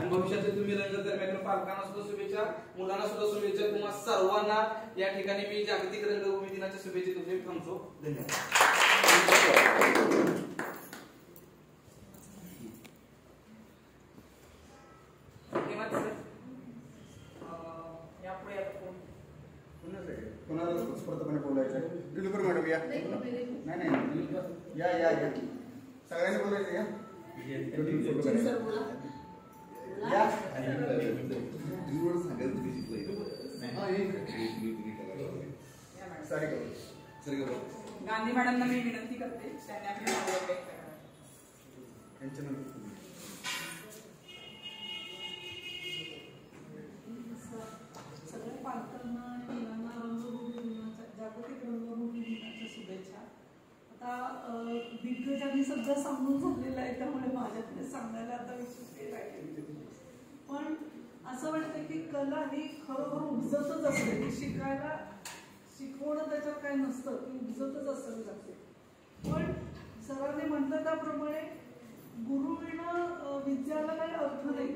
आणि भविष्याचे तुम्ही रंगकर्मी पालकांना सुद्धा शुभेच्छा, मुलांना सुद्धा शुभेच्छा, तुम्हा सर्वांना या ठिकाणी मी जागतिक रंगभूमी दिनाच्या शुभेच्छा तुमचे थांबतो. धन्यवाद. कोणाला स्पर्धपणे बोलायचं आहे? दिलुपर मॅडम या. नाही या या या सगळ्यांनी बोलायचं या. गांधी मॅडमना मी विनंती करते त्यांनी सगळ्या पालकांना आणि मुलांना रंगभूमी दिनाच्या जागतिक रंगभूमी दिनाच्या शुभेच्छा. आता दिग्गजांनी सगळं सांगून झालेलं आहे त्यामुळे माझ्याकडे सांगायला आता विशेष काही राहिले, पण असं वाटतं की कला ही खरोखर उपजतच असते. ती शिकवणं त्याच्यात काही नसतं, ती उपजतच असावी लागते. पण सरांनी म्हटलं त्याप्रमाणे गुरुविना विद्याला काही अर्थ नाही,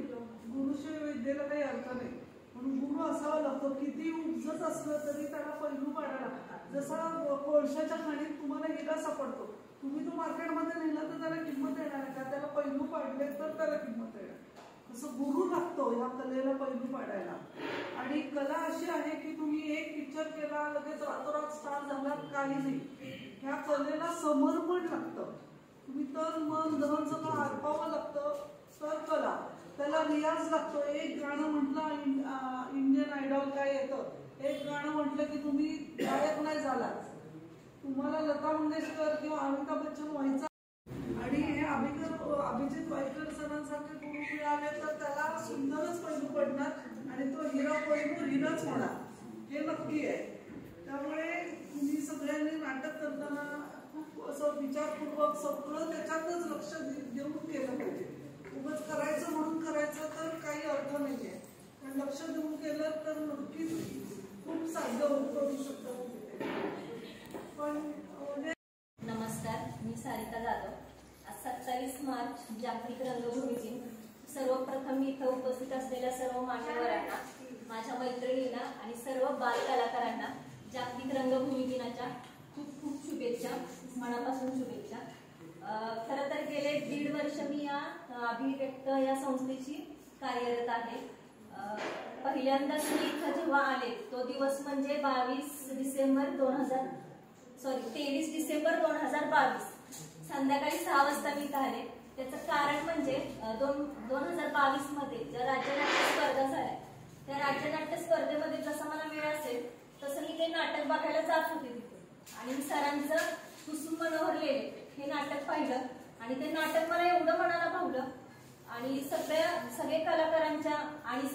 गुरुशिवाय विद्येला काही अर्थ नाही. म्हणून गुरु असावा लागतो. किती उपजत असलं तरी त्याला पैलू पाडायला. जसा कोळशाच्या खाणीत तुम्हाला हिरा सापडतो, तुम्ही तो मार्केटमध्ये नेला तर त्याला किंमत येणार आहे का? त्याला पैलू पाडले तर त्याला किंमत येणार. तसं गुरु लागतो ह्या कलेला पैलू पाडायला. आणि कला अशी आहे की तुम्ही एक पिक्चर केला लगेच रातोरात स्टार झाला काही नाही. ह्या कलेला समर्पण लागतं. तुम्ही तन मन धन सगळं अर्पावं लागतं तर कला. त्याला रियाज लागतो. एक गाणं म्हटलं इंडियन आयडॉल काय येतं, एक गाणं म्हटलं की तुम्ही गायक नाही झालाच. तुम्हाला लता मंगेशकर किंवा अमिताभ बच्चन व्हायचं. आणि हे अभिजित वायकर सरांसारखे गुरु मिळाले तर त्याला सुंदरच पैलू पडणार आणि तो हिरा पैलू हिराच होणार, हे नक्की आहे. त्यामुळे तुम्ही सगळ्यांनी नाटक करताना खूप असं विचारपूर्वक सगळं त्याच्यातच लक्ष देऊन केलं पाहिजे. उगाच करायचं म्हणून करायचं तर काही अर्थ नाही आहे. पण लक्ष देऊन केलं तर नक्कीच खूप साध्य करू शकतो. पण नमस्कार, मी सारिका जाधव. आज 27 मार्च जागतिक रंगभूमी दिन. सर्वप्रथम इथं उपस्थित असलेल्या सर्व मान्यवरांना, माझ्या मैत्रिणींना आणि सर्व बाल कलाकारांना जागतिक रंगभूमी दिनाच्या खूप खूप शुभेच्छा, मनापासून शुभेच्छा. खरं तर गेले 1.5 वर्ष मी या अभिव्यक्त या संस्थेची कार्यरत आहे. पहिल्यांदाच मी इथं जेव्हा आले तो दिवस म्हणजे 23 डिसेंबर 2022 संध्याकाळी 6 वाजता मी इथं आले. त्याचं कारण म्हणजे 2022 मध्ये ज्या राज्यनाट्य स्पर्धा झाल्या त्या राज्यनाट्य स्पर्धेमध्ये जसा मला वेळ असेल तसं मी ते नाटक बघायला जात होते तिथे. आणि मी सरांचं कुसुम मनोहर लेले हे नाटक पाहिलं आणि ते नाटक मला एवढं मनाला भावलं. आणि सगळे कलाकारांच्या आणि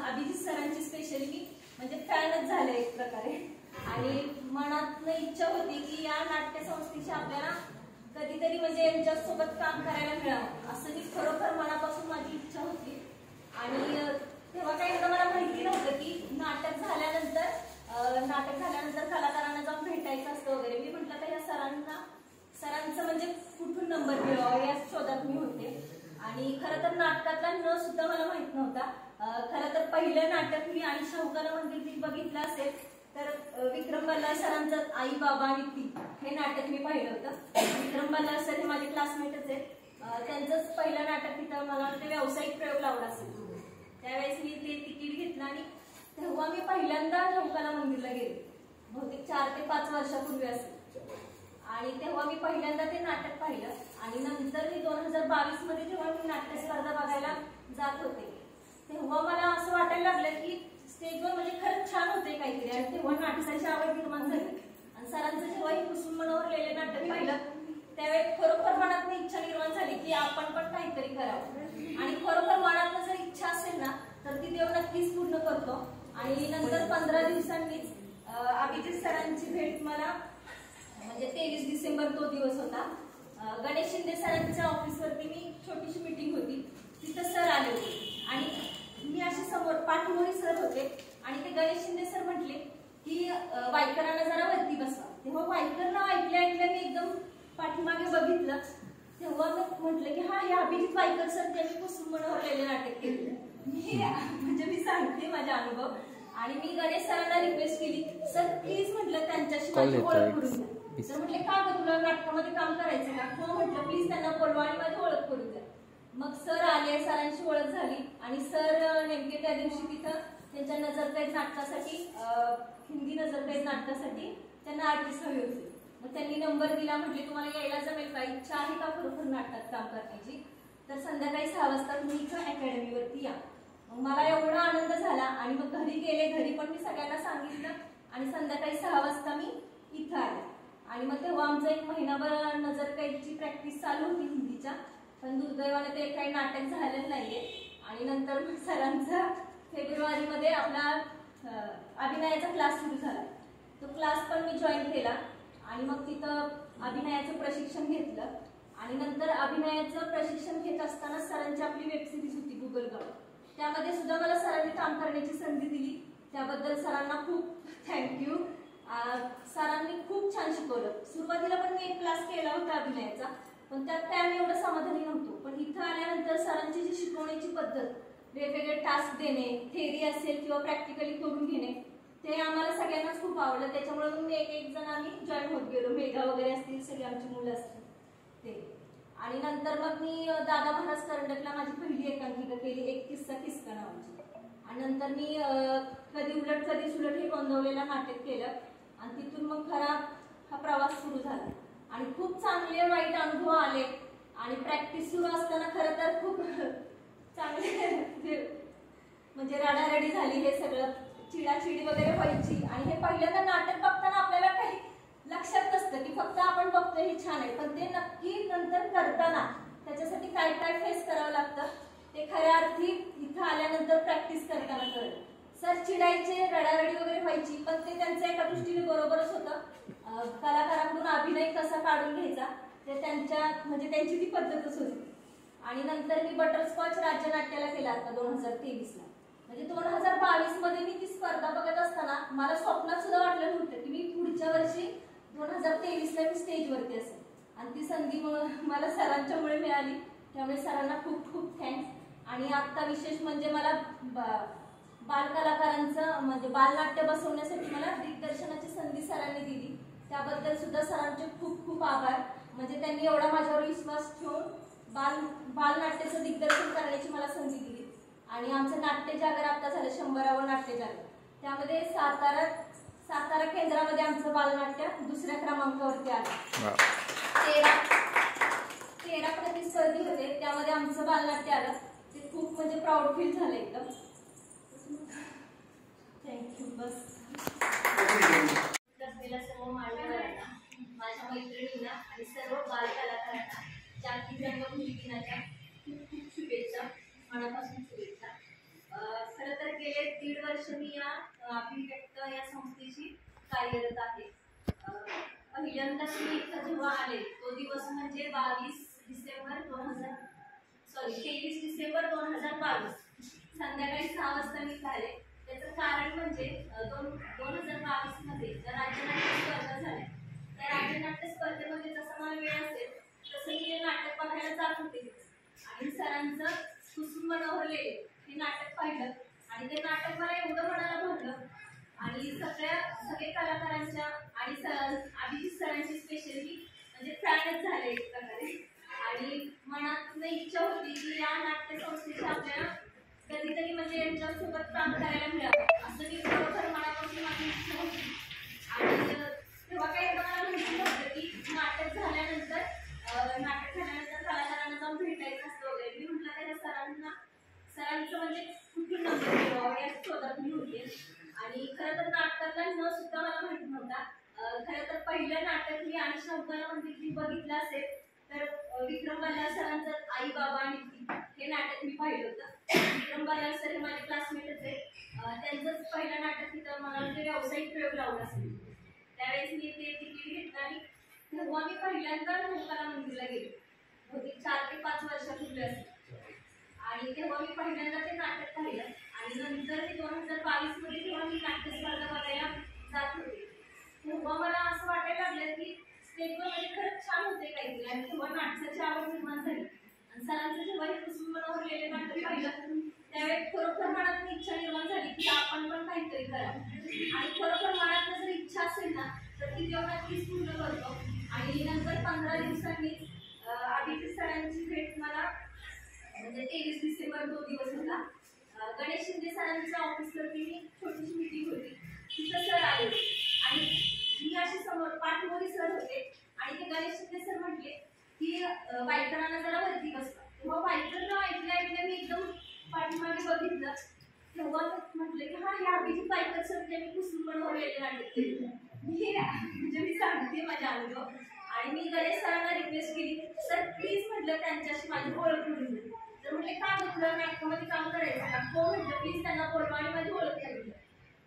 अभिजित सरांची स्पेशली मी म्हणजे फॅनच झाले एक प्रकारे. आणि मनात इच्छा होती की या नाट्य संस्थेची आपल्याला कधीतरी म्हणजे यांच्यासोबत काम करायला मिळावं, असं मी खरोखर मनापासून माझी इच्छा होती. आणि तेव्हा काही एवढं मला माहिती नव्हतं की नाटक झाल्यानंतर कलाकारांना जाऊन भेटायचं असतं वगैरे. मी म्हटलं तर या सरांचं म्हणजे कुठून नंबर मिळवावा या शोधात मी होते. आणि खरं तर नाटकातला न सुद्धा मला माहित नव्हता. खरं तर पहिलं नाटक मी आणि शाहूकार मंदिर मी बघितलं असेल तर विक्रम बल्लाळ सरांचं आई बाबा आणि ती हे नाटक मी पाहिलं होतं. विक्रम बल्लाळ सर हे माझे क्लासमेटच आहेत. त्यांचंच पहिलं नाटक तिथं मला ते व्यावसायिक प्रयोग लावला असेल. त्यावेळेस मी ते तिकीट घेतलं आणि तेव्हा मी पहिल्यांदा शाहूकार मंदिरला गेले, बहुतेक 4 ते 5 वर्षापूर्वी असेल. आणि तेव्हा मी पहिल्यांदा ते नाटक पाहिलं. आणि नंतर मी 2022 मध्ये जेव्हा मी नाट्य स्पर्धा बघायला जात होते तेव्हा मला असं वाटायला लागलं की स्टेजवर म्हणजे खरंच छान होते काहीतरी. आणि तेव्हा नाटकाची आवड निर्माण झाली. आणि सरांचं जेव्हा ही कुसुम मनोहर लेले नाटक पाहिलं त्यावेळेस खरोखर मनात इच्छा निर्माण झाली की आपण पण काहीतरी करावं. आणि खरोखर मनात जर इच्छा असेल ना तर ती देव नक्कीच पूर्ण करतो. आणि नंतर 15 दिवसांनीच अभिजित सरांची भेट मला म्हणजे 23 डिसेंबर तो दिवस होता. गणेश शिंदे सरांच्या ऑफिसवरती मी छोटीशी मीटिंग होती, तिथं सर आले होते. आणि मी असे समोर पाठीमागे सर होते आणि ते गणेश शिंदे सर म्हटले की वायकरांना जरा वरती बसवा. तेव्हा वायकर नाव ऐकल्या मी एकदम पाठीमागे बघितलं. तेव्हा मी म्हटलं की हा हे अभिजित वायकर सर त्यांनी कुसुम मनोहर लेले नाटक केले. म्हणजे मी सांगते माझा अनुभव. आणि मी गणेश सरांना रिक्वेस्ट केली, सर प्लीज म्हटलं त्यांच्याशी माझी ओळख करून द्या. तर म्हटले का ग तुला नाटकामध्ये काम करायचं का? हो म्हटलं प्लीज त्यांना बोलवा आणि माझी ओळख करून द्या. मग सर आले, सरांची ओळख झाली आणि सर नेमके त्या दिवशी तिथं त्यांच्या नजरकैद नाटकासाठी हिंदी नजरकैद नाटकासाठी त्यांना आर्टिस्ट हवी होती. मग त्यांनी नंबर दिला, म्हटले तुम्हाला यायला जमेल का, इच्छा आहे का खरोखर नाटकात काम करण्याची, तर संध्याकाळी 6 वाजता तुम्ही इथं अकॅडमीवरती या. मग मला एवढा आनंद झाला आणि मग घरी गेले, घरी पण मी सगळ्यांना सांगितलं आणि संध्याकाळी 6 वाजता मी इथं आले. आणि मग तेव्हा आमचं 1 महिनाभर नजरकैदची प्रॅक्टिस चालू होती हिंदीच्या, पण दुर्दैवाने ते काही नाटक झालेलं नाहीये. आणि नंतर मग सरांचा फेब्रुवारीमध्ये आपला अभिनयाचा क्लास सुरू झाला. तो क्लास पण मी जॉईन केला आणि मग तिथं अभिनयाचं प्रशिक्षण घेतलं. आणि नंतर अभिनयाचं प्रशिक्षण घेत असताना सरांची आपली वेबसिरीज होती गुगलगाव, त्यामध्ये सुद्धा मला सरांनी काम करण्याची संधी दिली. त्याबद्दल सरांना खूप थँक्यू. सरांनी खूप छान शिकवलं. सुरुवातीला पण मी एक क्लास केला होता अभिनयाचा, पण त्यात काय आम्ही एवढं समाधानी नव्हतो. पण इथं आल्यानंतर सरांची जी शिकवण्याची पद्धत, वेगवेगळे टास्क देणे, थेरी असेल किंवा प्रॅक्टिकली करून घेणे, ते आम्हाला सगळ्यांनाच खूप आवडलं. त्याच्यामुळे मग एक जण आम्ही जॉईन होत गेलो. मेघा वगैरे असतील, सगळी आमची मुलं असतील ते. आणि नंतर मग मी दादा महाराज करंडकला माझी पहिली एकांकिका केली, एक किस्सा किसका नावाची. आणि नंतर मी कधी उलट कधी सुलट हे गोंदवलेलं नाटक केलं आणि तिथून मग खरा हा प्रवास सुरू झाला. आणि खूप चांगले वाईट अनुभव आले. आणि प्रॅक्टिस सुरू असताना खरं तर खूप चांगले म्हणजे रडारडी झाली, हे सगळं चिडाचिडी वगैरे व्हायची. आणि हे पहिल्यांदा नाटक बघताना आपल्याला काही लक्षात नसतं की फक्त आपण बघतोय हे छान आहे, पण ते नक्की नंतर करताना त्याच्यासाठी काय काय फेस करावं लागतं ते खऱ्या अर्थी इथं आल्यानंतर प्रॅक्टिस करताना कळलं. सर चिडायचे, रडारडी वगैरे व्हायची, पण ते त्यांचं एका दृष्टीने बरोबरच होतं. कलाकारांकडून अभिनय कसा काढून घ्यायचा ते त्यांच्या म्हणजे त्यांची ती पद्धतच होती. आणि नंतर मी बटरस्कॉच राज्य नाट्याला केला आता 2023ला. म्हणजे 2022 मध्ये मी ती स्पर्धा बघत असताना मला स्वप्नात सुद्धा वाटलं नव्हतं की मी पुढच्या वर्षी 2023ला मी स्टेजवरती असेल. आणि ती संधी मला सरांच्यामुळे मिळाली, त्यामुळे सरांना खूप खूप थँक्स. आणि आत्ता विशेष म्हणजे मला बालकलाकारांचं म्हणजे बालनाट्य बसवण्यासाठी मला दिग्दर्शनाची संधी सरांनी दिली, त्याबद्दल सुद्धा सरांचे खूप खूप आभार. म्हणजे त्यांनी एवढा माझ्यावर विश्वास ठेवून बालनाट्याचं दिग्दर्शन करण्याची मला संधी दिली. आणि आमचं नाट्यजागर आता झालं 100वे नाट्यजागर, त्यामध्ये सातारा केंद्रामध्ये आमचं बालनाट्य 2ऱ्या क्रमांकावरती आलं. 13 प्रतिस्पर्धी होते, त्यामध्ये आमचं बालनाट्य आलं. ते खूप म्हणजे प्राऊड फील झालं एकदम. थँक्यू. बस सर्व मान्यवरांना, माझ्या मैत्रिणींना आणि सर्व बालकलाकारांना जागतिक रंगभूमी दिनाच्या खूप खूप शुभेच्छा, मनापासून शुभेच्छा. खरं तर गेले 1.5 वर्ष मी या अभिव्यक्त या संस्थेची कार्यरत आहे. पहिल्यांदा मी इथं जेव्हा आले तो दिवस म्हणजे 23 डिसेंबर 2022 संध्याकाळी 6 वाजता मी आले. त्याचं कारण म्हणजे 2022 मध्ये ज्या राज्यनाट्य स्पर्धा झाल्या, त्या राज्यनाट्य स्पर्धेमध्ये जसं मला वेळ असेल तसं मी ते नाटक बघायला जात होते. आणि सरांचं कुसुम मनोहरले हे नाटक पाहिलं आणि ते नाटक मला एवढं मनाला भरलं. आणि सगळे कलाकारांच्या आणि अभिजित सरांची स्पेशली म्हणजे फॅनच झाले एक प्रकारे. आणि मनात इच्छा होती की या नाट्य संस्थेच्या आपल्याला कधीतरी म्हणजे यांच्यासोबत काम करायला मिळावं, असं मी खरोखर मनापासून माझी इच्छा होती. आणि तेव्हा काही मला माहिती नव्हतं की नाटक झाल्यानंतर कलाकारांना जाऊन भेटायचं असतं वगैरे. मी म्हटलं त्या सरांचं म्हणजे कुठून नंबर मिळवावं या शोधात मी होते. आणि खरं तर नाटकातला न सुद्धा मला माहिती नव्हता. खरं तर पहिलं नाटक मी आणि शब्दाला मंदिर बघितलं असेल तर विक्रम बल्लाळ सरांचं आई बाबा आणि हे नाटक मी पाहिलं होतं. विक्रम बल्लाळ सर हे माझे क्लासमेटच आहे. त्यांचंच पहिलं नाटक तिथं मला ते व्यावसायिक प्रयोग लावला असेल, त्यावेळेस मी ते तिकीट घेतलं आणि तेव्हा मी पहिल्यांदा लोकाला मंदिरला गेले. बहुतेक 4 ते 5 वर्षापूर्वी असेल. आणि तेव्हा मी पहिल्यांदा ते नाटक पाहिलं. आणि नंतर 2022 मध्ये जेव्हा मी नाट्य स्पर्धा बघायला जात होते तेव्हा मला असं वाटायला लागलं की स्टेजवर म्हणजे खरंच छान होते काहीतरी. आणि तेव्हा नाटकाची आवड निर्माण झाली. आणि सरांचं जेव्हा हे कुसुम मनोहरलेले नाटक पाहिलं त्यावेळेस करा. आणि खरोखर मनात जर इच्छा असेल ना तर ती तेव्हा नक्कीच पूर्ण करतो. आणि नंतर 15 दिवसांनी अभिजित सरांची भेट मला म्हणजे 23 डिसेंबर 2 दिवस होता. गणेश शिंदे सरांच्या ऑफिसवरती छोटीशी मीटिंग होती. तिथं सर आले आणि मी अशी समोर पाठमोरी सर होते आणि ते गणेश शिंदे सर म्हटले की वाईकरांना जरा वरती बसवा. तेव्हा वाईकर नाव ऐकल्या मी एकदम पाठीमागे बघितलं. तेव्हा म्हटलं की हा हे अभिजित वाईकर सर जे मी कुसुम बनवलेले नाटक म्हणजे मी सांगते माझा अनुभव. आणि मी गणेश सरांना रिक्वेस्ट केली सर प्लीज म्हटलं त्यांच्याशी माझी ओळख करून दे. तर म्हटले का दुसरं नाटकामध्ये काम करायचं का? हो म्हटलं प्लीज त्यांना बोलवा आणि माझी ओळख करून द्या.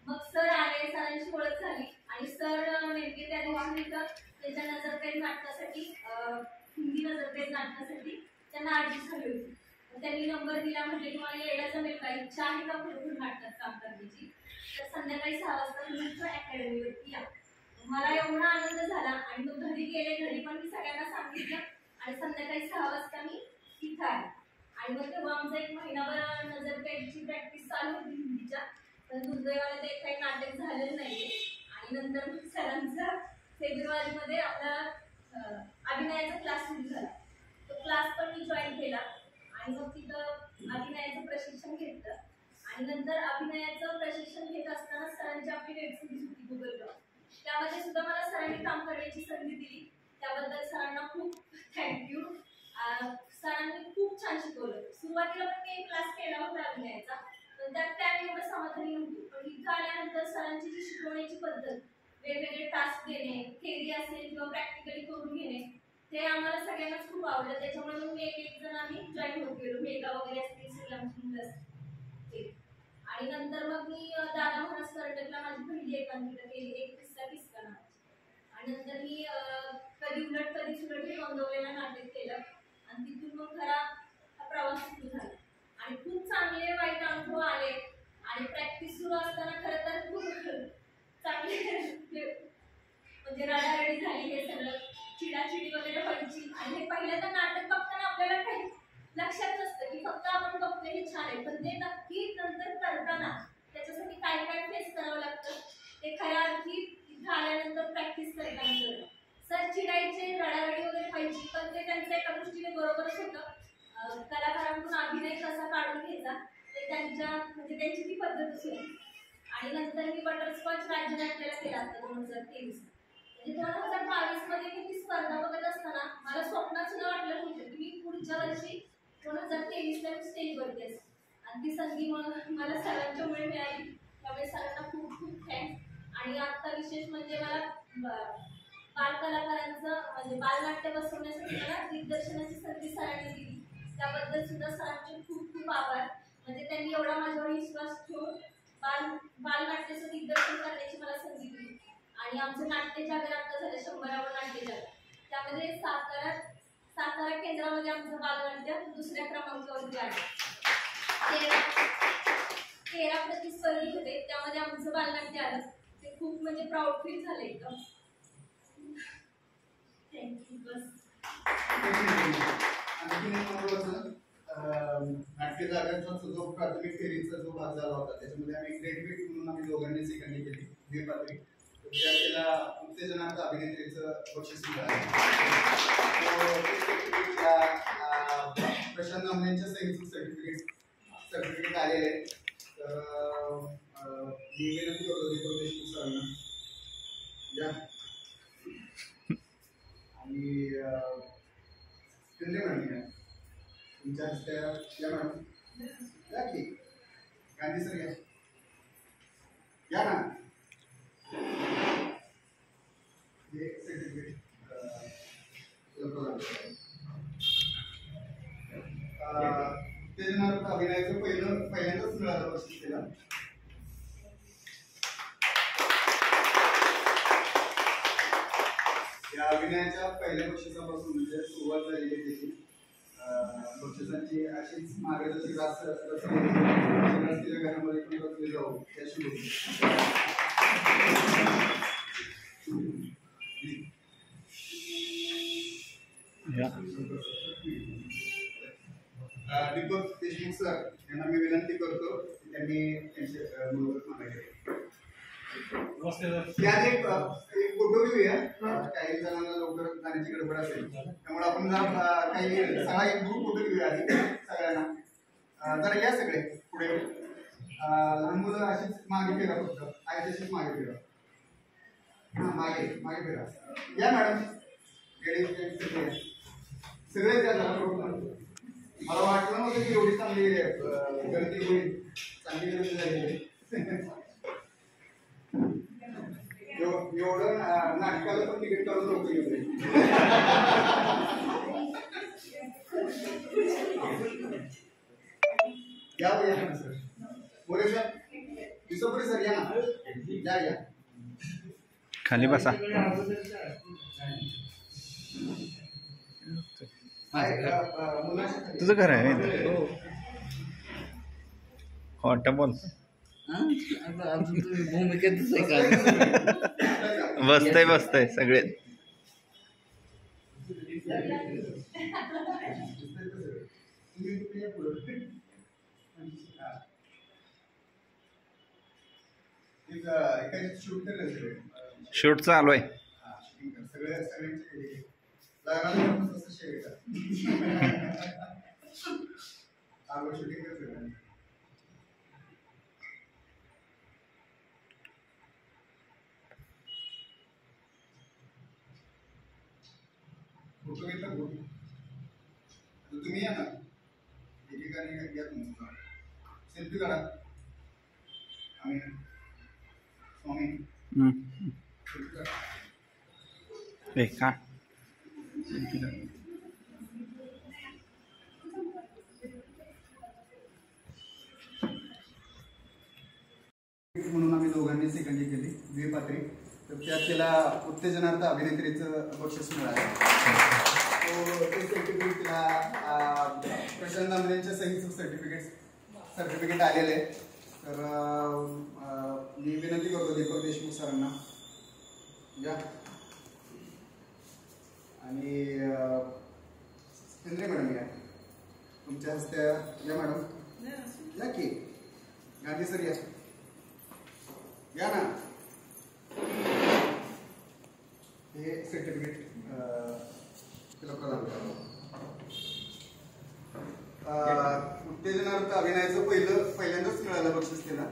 मग सर आले, सरांची ओळख झाली आणि सर नेमके त्या दिवशी त्याच्या नजरपेठ नाटकासाठी हिंदी नजरपेठ नाटकासाठी त्यांना आर्टिस्ट हवी होती. त्यांनी नंबर दिला. म्हटले तुम्हाला यायला जमेल का? इच्छा आहे का खरोखर नाटकात काम करण्याची? तर संध्याकाळी 6 वाजता तुम्ही अकॅडमीवरती या. मला एवढा आनंद झाला आणि मग घरी गेले. घरी पण मी सगळ्यांना सांगितलं आणि संध्याकाळी 6 वाजता मी इथं आले. आणि मग तेव्हा आमचं 1 महिनाभर नजरपेठची प्रॅक्टिस चालू होती हिंदीच्या. पण दुर्दैवाने ते काही नाटक झालेलं नाही. आणि नंतर मग सरांचा फेब्रुवारीमध्ये आपला अभिनयाचा क्लास सुरू झाला. तो क्लास पण मी जॉईन केला आणि मग तिथं अभिनयाचं प्रशिक्षण घेतलं. आणि नंतर अभिनयाचं प्रशिक्षण घेत असताना सरांची आपली वेब सिरीज होती गुगलवर. त्यामध्ये सुद्धा मला सरांनी काम करण्याची संधी दिली. त्याबद्दल सरांना खूप थँक्यू. सरांनी खूप छान शिकवलं. सुरुवातीला पण मी एक क्लास केला होता अभिनयाचा, पण त्यात त्यावेळी एवढं समाधानी नव्हती. पण इथं आल्यानंतर सरांची जी शिकवण्याची पद्धत, वेगवेगळे टास्क देणे, थेअरी असेल किंवा प्रॅक्टिकली करून घेणे, ते आम्हाला सगळ्यांनाच खूप आवडलं. त्याच्यामुळे मग मी एक जण आम्ही जॉईन होत गेलो. मेगा वगैरे असतील सगळे आमची मुलं असतील. आणि नंतर मग मी दादा महाराज कर्नाटकला माझी पहिली एकांकिका केली, एक किस्सा किस्सा नावाची. आणि नंतर मी कधी उलट कधी सुलट हे नोंदवलेलं नाटक केलं आणि तिथून मग खरा हा प्रवास सुरू झाला. आणि खूप चांगले वाईट अनुभव आले. आणि प्रॅक्टिस सुरू असताना खरं तर खूप चांगले म्हणजे रडारडी झाली. हे सगळं चिडाचिडी वगैरे व्हायची. आणि हे पहिल्यांदा नाटक बघताना आपल्याला काही लक्षात नसतं की फक्त आपण बघतो हे छान आहे, पण ते नक्की नंतर करताना त्याच्यासाठी काय काय फेस करावं लागतं ते खऱ्या अर्थी इथं आल्यानंतर प्रॅक्टिस करताना कळलं. सर चिडायचे, रडारडी वगैरे व्हायची, पण ते त्यांचं एका दृष्टीने बरोबरच होतं. कलाकारांतून अभिनय कसा काढून घ्यायचा ते त्यांच्या म्हणजे त्यांची ती पद्धतच होती. आणि नंतर मी बटरस्कॉच राज्यनाट्याला केला होता 2023. म्हणजे 2022 मध्ये मी ती स्पर्धा बघत असताना मला स्वप्नात सुद्धा वाटलं नव्हतं की मी पुढच्या वर्षी 2023 ला स्टेजवरती असेल. आणि ती संधी मला सरांच्यामुळे मिळाली. त्यामुळे सरांना खूप खूप थँक्स. आणि आता विशेष म्हणजे मला बालकलाकारांचं म्हणजे बालनाट्य बसवण्यासाठी मला दिग्दर्शनाची संधी सरांनी दिली. त्याबद्दल सुद्धा सरांचे खूप खूप आभार. म्हणजे त्यांनी एवढा माझ्यावर विश्वास ठेवून बालनाट्याचं दिग्दर्शन करण्याची मला संधी दिली. आणि आमचं नाट्य जागर आता झालं 100वर नाट्य जागर. त्यामध्ये सातारा केंद्रामध्ये आमचं बालनाट्य 2ऱ्या क्रमांकावरती आलं. 13 प्रतिस्पर्धी होते, त्यामध्ये आमचं बालनाट्य आलं. ते खूप म्हणजे प्राऊड फील झालं एकदम. थँक्यू. बस आणखी एक महत्त्वाचं नाट्य जागरचा जो प्राथमिक फेरीचा जो भाग झाला होता त्याच्यामध्ये आम्ही ग्रेडवेट म्हणून आम्ही दोघांनी सेकंडी केली द्विपात्री. त्याला उत्तेजनार्थ अभिनेत्रीचं बक्षीस मिळालं. प्रशांत नामनेंच्या सहीचं सर्टिफिकेट आलेले आहे. तर मी विनंती करतो दीपक देशमुख सरांना या आणि केंद्रीय मॅडम तुमच्या हस्ते या मॅडम या की गांधी सर या ना. हे सर्टिफिकेट उत्तेजनार्थ अभिनयाचं पहिल्यांदाच मिळालं बक्षीस केला. या अभिनयाच्या पहिल्या बक्षिसापासून म्हणजे सुरुवात झालेली त्याची बक्षिसांची अशीच मार्गदर्शक रचलेल्या घरामध्ये पण रचले जाऊ त्याशी दीपक देशमुख सर यांना मी विनंती करतो त्यांनी त्यांचे मनोगत मांडायचे. त्यात एक फोटो घेऊया. काही जणांना लवकर जाण्याची गडबड असेल त्यामुळे आपण जरा काही सगळा एक ग्रुप फोटो घेऊया आधी सगळ्यांना. जरा या सगळे पुढे. लहान मुलं अशीच मागे फिरा, फक्त आहे तशीच मागे फिरा. हा मागे मागे फिरा. या मॅडम सगळे त्या जरा मला वाटलं नव्हतं की एवढी चांगली गर्दी होईल. चांगली गर्दी झाली. एवढं नाटकाला पण तिकीट काढून लोक घेतले. या सर मोरे सर विसोपुरे सर या ना. या खाली बसा. तुझं घर आहे खोटं बोल. भूमिकेतच आहे का? बसतंय सगळे. शूट चालू आहे. फोटो घेतला तुम्ही या ना. एकेकाने घ्या तुमचा सेल्फी काढा. आम्ही स्वामी का म्हणून आम्ही दोघांनी सेकंडी केली द्विपात्री. तर त्यात त्याला उत्तेजनार्थ अभिनेत्रीचं बक्षीस मिळालं. ते सर्टिफिकेट तिला प्रशांत दामलेंच्या सहीचं सर्टिफिकेट आलेलं आहे. तर मी विनंती करतो दीपक देशमुख सरांना या. आणि केंद्रे मॅडम या. तुमच्या हस्ते या मॅडम. या की गांधी सर या ना. हे सर्टिफिकेट तिला प्रदान करा. उत्तेजनार्थ अभिनयाचं पहिल्यांदाच मिळालं बक्षीस तिला.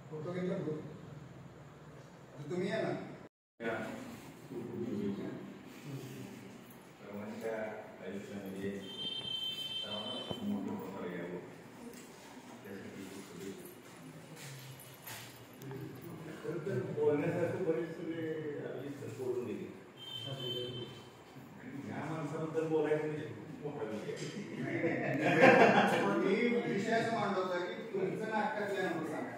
फोटो घेतला तुम्ही या ना. सर्वांच्या आयुष्यामध्ये मोठं मोठं यावं त्यासाठी खरं तर बोलण्यासारखं बरेच सगळे आयुष्य सोडून दिले. ह्या माणसाबद्दल बोलायचं म्हणजे खूप मोठा विषय. मी विषय असं मांडला होता की तुमचं नाटकातले अनुभव सांगा.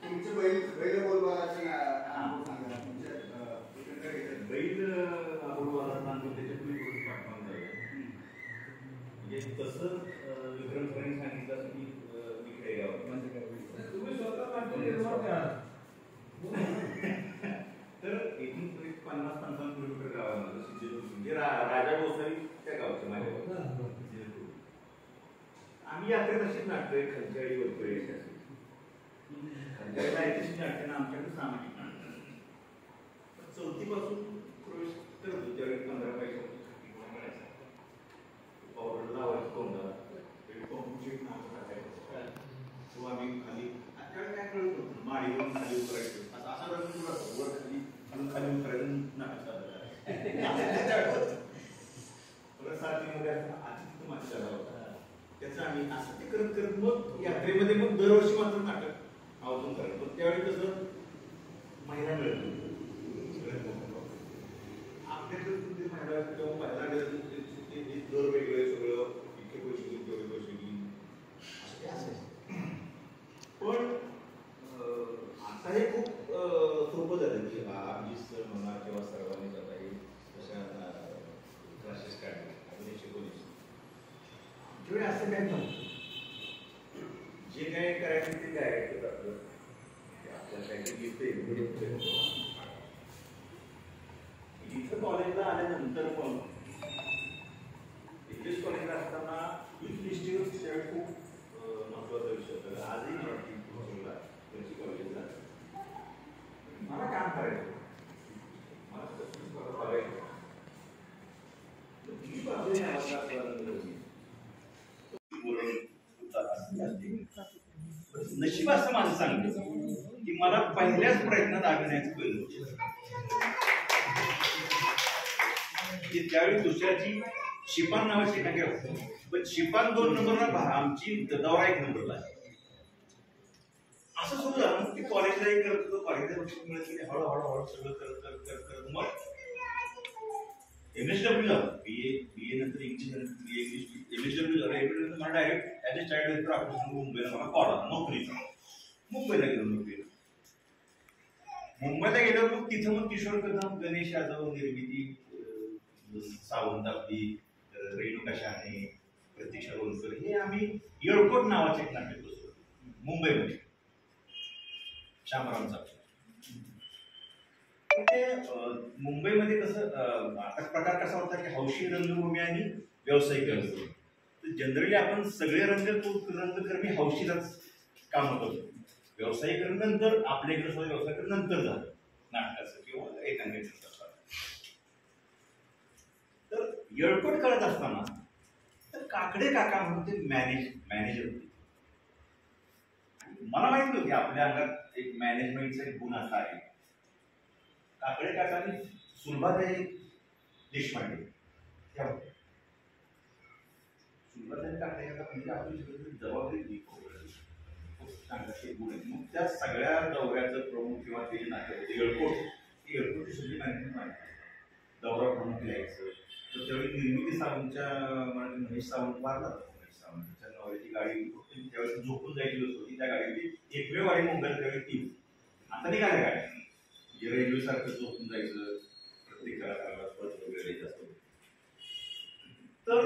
तुमचे बैल बोलबालाचे अनुभव सांगा. बैल बोलबाला सांगतो त्याच्यापूर्वी थोडं पाठवून जाऊया. म्हणजे तसं विक्रम सरांनी सांगितलं की इकडे गावात तुम्ही स्वतः तर एकूण 50-55 किलोमीटर गावामध्ये म्हणजे राजा गोसावी त्या गावचे माझ्या आम्ही यात्रेत अशीच नाटकं खंचाळी वरतोय खंचाळीला ऐतिहासिक नाटकं आमच्याकडे सामाजिक नाटक 4थी पासून प्रवेश करतो त्यावेळी 15 पैशाची मिळायचा. पावडर लावायचं तोंडाला पंपूचे नाव टाकायचं किंवा आम्ही खाली त्यावेळी काय कळत होतं माडीवरून खाली उतरायचं असा रंग वर खाली खाली उतरायचं नाटक सादर परत 7वीमध्ये आधी माझा झाला होता. त्याचं आम्ही असं ते करत करत मग यात्रेमध्ये मग दरवर्षी मात्र नाटक आवर्जून करत. पण त्यावेळी कसं महिला मिळत आपल्याकडे महिला तेव्हा पहिला दर वेगळे सगळं इतके पैसे घेईन तेवढे पैसे घेईन असं ते असायचं. पण आता हे खूप सोपं झालं की हा अभिजित सर म्हणा किंवा सर्वांनी जाता येईल त्यावेळी असं काय नव्हतं. जे काय करायचं ते काय आपलं आपल्याला काहीतरी येते. इथं कॉलेजला आल्यानंतर पण इंग्लिश कॉलेजला असताना युथ फेस्टिवल खूप महत्वाचा विषय होता. आजही त्यांची कॉलेजला मला काम करायचं, मला करायचं. नशीब असं माझं सांगतो की मला पहिल्याच प्रयत्नात अभिनयाचं कळलं की त्यावेळी दुसऱ्याची शिपान नावाची एकांकी होती, पण शिपान 2 नंबरला आमची दौरा 1 नंबरला आहे. असं सुरू झालं की कॉलेजलाही करत होतो, कॉलेजला बक्षीस मिळत गेले, हळूहळू सगळं करत मग MSW झालं. बीए नंतर इंग्लिश MSW झालं. नंतर मला direct as a child welfare officer मुंबईला मला कॉल आला नोकरीचा. मुंबईला गेलो नोकरीला. मुंबईला गेल्यावर मग तिथं मग किशोर कदम, गणेश यादव, निर्मिती, सावंत आपली, रेणुका शहाणे, प्रतीक्षा रोणकर, हे आम्ही येळकोट नावाचे एक नाटक बसलो मुंबईमध्ये, श्यामराव चापशे. ते मुंबईमध्ये कसं आता प्रकार कसा होता की हौशी रंगभूमी आणि व्यावसायिक रंगभूमी. तर जनरली आपण सगळे रंगकर्मी हौशीलाच कामं करतो. व्यावसायिक नंतर आपल्याकडे सुद्धा व्यवसाय नंतर झालं नाटकाचं किंवा एकांकिकेचं. तर येळकोट करत असताना तर काकडे काका म्हणून ते मॅनेजर होते. मला माहित नव्हती आपल्या अंगात एक मॅनेजमेंटचा एक गुण असा आहे. काकडे काकांनी सुलभाताई देशपांडे सुलभाताई काकडे काका म्हणजे आपली जबाबदारी खूप चांगला गुण आहे. मग त्या सगळ्या दौऱ्याचं प्रमुख किंवा ते नाटक होते येळकोटची सगळी मॅनेजमेंट दौरा प्रमुख लिहायचं. तर त्यावेळी निर्मिती सावंतच्या महेश सावंत वारला. महेश सावंतच्या नवऱ्याची गाडी त्यावेळी झोपून जायची होती. त्या गाडीची एकमेव गाडी मुंबईला त्यावेळी ती. आता निघाल्या गाड्या रेल्वे सारखं झोपून जायचं, प्रत्येक कलाकाराला पद वगैरे जास्त. तर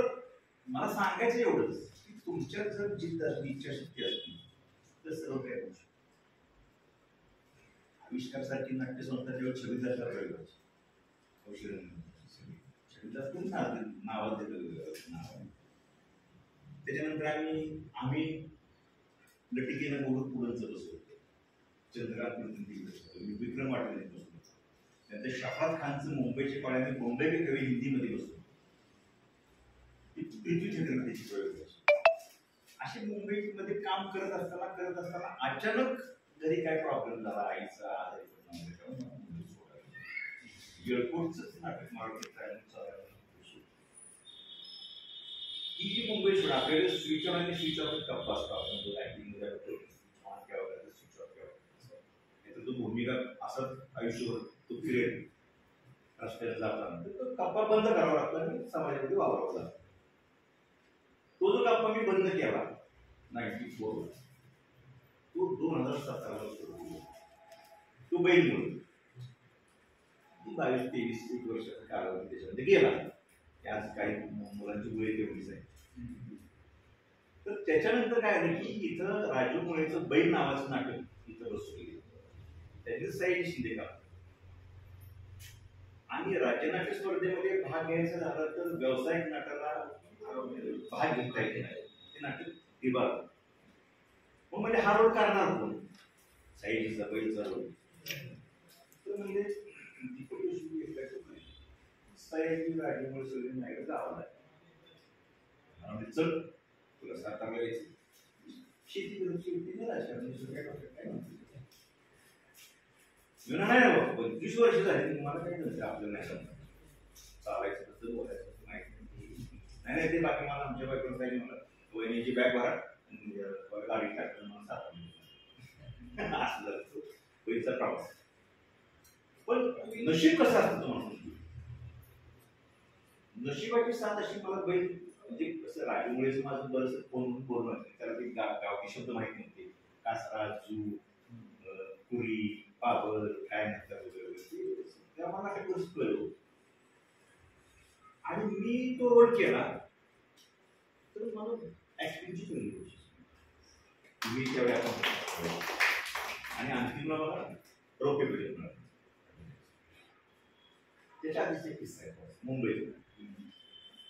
मला सांगायचं एवढंच की तुमच्यात जर जिद्द असली, इच्छाशक्ती असली तर सर्व काही होऊ शकतं. आविष्कार सारखी नाट्यसंस्था जेव्हा 26,000 प्रयोग नावात देतं नाव. त्याच्यानंतर आम्ही लटिकेनं बोलत पुढंच बसलो, चंद्रकांत विक्रम वाटले बसलो. नंतर शफात खानचं मुंबईच्या पाण्याने बॉम्बे में कवी हिंदीमध्ये बसलो. पृथ्वी छत्रपतीची प्रयोग असे मुंबईमध्ये काम करत असताना अचानक घरी काय प्रॉब्लेम झाला, आईचा आजारी पडला. येळकोटच नाटक मारुती ही जी मुंबई सोड आपल्याकडे स्विच ऑन आणि स्विच ऑफ टप्पा असतो. आपण ऍक्टिंगमध्ये स्विच ऑफ केव्हा तो भूमिका असं आयुष्यभर तो फिरेल रस्त्याला जाताना तो टप्पा बंद करावा लागतो आणि समाजामध्ये वापरावा लागतो. तो जो टप्पा मी बंद केला 94 तो 2017 तो बैल म्हणून 22-23 वर्षाचा कालावधी त्याच्यामध्ये गेला. आज काही मुलांची मुळे तेवढीच आहे. तर त्याच्यानंतर काय झालं की इथं राजू मुळेचं बैल नावाचं नाटक इथं बसवलं गेलं. त्याची साईड शिंदे का आणि राज्यनाट्य स्पर्धेमध्ये भाग घ्यायचा झाला तर व्यावसायिक नाटकाला भाग घेता येत नाही. ते नाटक विभाग मग म्हणजे हा रोल करणार कोण, साईडचा बैलचा रोल. तर म्हणजे राजूमुळे सगळी नाही गावाला म्हणजे चल तुला सातारला यायचं शेती करून शेती राजकारण काय नाही ना बाबा. 25 वर्ष झाली तुम्हाला काही नसतं आपल्याला नाही समजा चालायचं कसं बोलायचं माहिती नाही. ते बाकी मला आमच्या बायकोला काही मला वहिनीची बॅग भरा गाडी टाकलं मला सातारा असं झालं वहीचा प्रवास. पण नशीब कसं असतं तुम्हाला नशिबाची साथ अशी मला बैल म्हणजे कसं राजूमुळेच माझं बरंच फोन बोलणं त्याला ते गावठी शब्द माहित नव्हते. कासरा, जू, कुरी, पाबर काय म्हणतात वगैरे त्या मला काही गोष्ट कळलं आणि मी तो रोल केला. तर मला ऍक्टिव्हची पहिली गोष्ट तुम्ही तेवढ्या आणि आणखी मला रोखे मिळेल. त्याच्या आधीच एक किस्सा आहे मुंबईत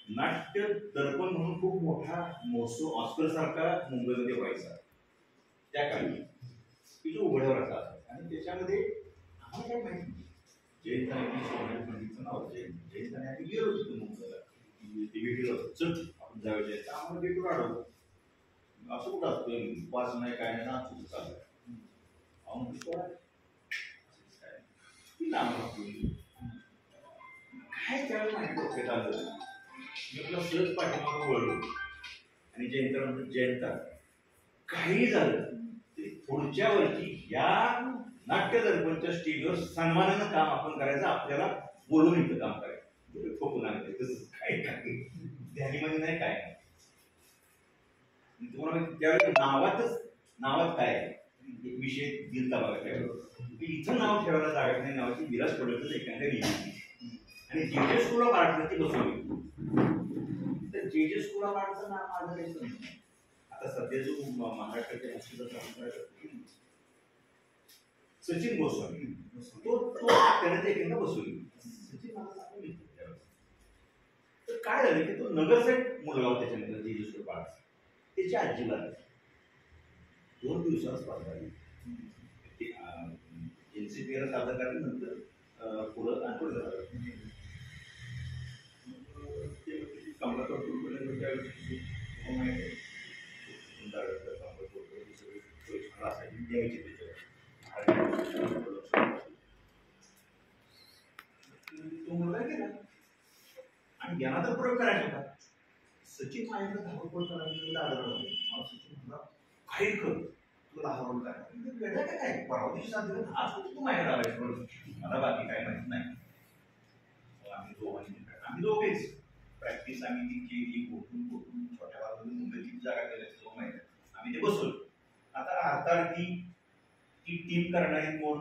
नाट्य दर्पण म्हणून खूप मोठा महोत्सव ऑस्कर सारखा मुंबईमध्ये व्हायचा त्या काळी. की जो उघड्यावर असा आणि त्याच्यामध्ये आम्हाला काय माहिती जयंत आणि सोनाली पंडितचं नाव जयंत आणि आम्ही गेलो होतो मुंबईला भेटीला चल आपण जाऊया जयंत आम्हाला भेटून आढळलो असं कुठं असतं वाच नाही काय नाही ना चुक चालू काय त्यावेळेस माहिती डोक्यात आलं मी आपला सहज पाठीमागं वळलो आणि जयंत म्हणतो जयंता काही झालं तरी पुढच्या वर्षी या नाट्य दर्पणच्या स्टेजवर सन्मानानं काम आपण करायचं आपल्याला बोलून इथं काम करायचं ठोकून आणते तसं काही काही ध्यानीमध्ये नाही काय तुम्हाला त्यावेळेस नावात काय एक विषय दिलता बघा त्यावेळेस इथं नाव ठेवायला जागा नाही नावाची विलास पडलं एखाद्या लिहिली आणि जे जे स्कूल ऑफ आर्टवरती बसवली तर जे जे स्कूल ऑफ आर्टचं नाव माझं काही समजलं आता सध्या जो महाराष्ट्राच्या हॉस्पिटलचा सचिन गोस्वामी तो त्याने एखादा बसवली सचिन मला तर काय झालं की तो नगरसेवक मुलगा होता त्याच्यानंतर जे जे स्कूल ऑफ आर्ट त्याची आजीला 2 दिवसाला स्पर्धा झाली एनसीपीला सादर केल्यानंतर पुढं आठवड झालं कमलाकर तो मुलगा गेला आणि ज्ञानाचा प्रयोग करायचा होता. सचिन माझ्याकडे धावपळ करायला आढळलं मला सचिन म्हणला काही कर तुला हरवून काय वेगळं काय परवा दिवशी साथ दिवस आज तू माझ्याकडे आलायस मला बाकी काय माहित नाही. आम्ही दोघेच प्रॅक्टिस आम्ही ती केली गोठून छोट्या भागामध्ये मुंबईची जागा केल्याची लोक माहिती आम्ही ते बसवलो. आता अर्थार्थी ती टीम करणारी कोण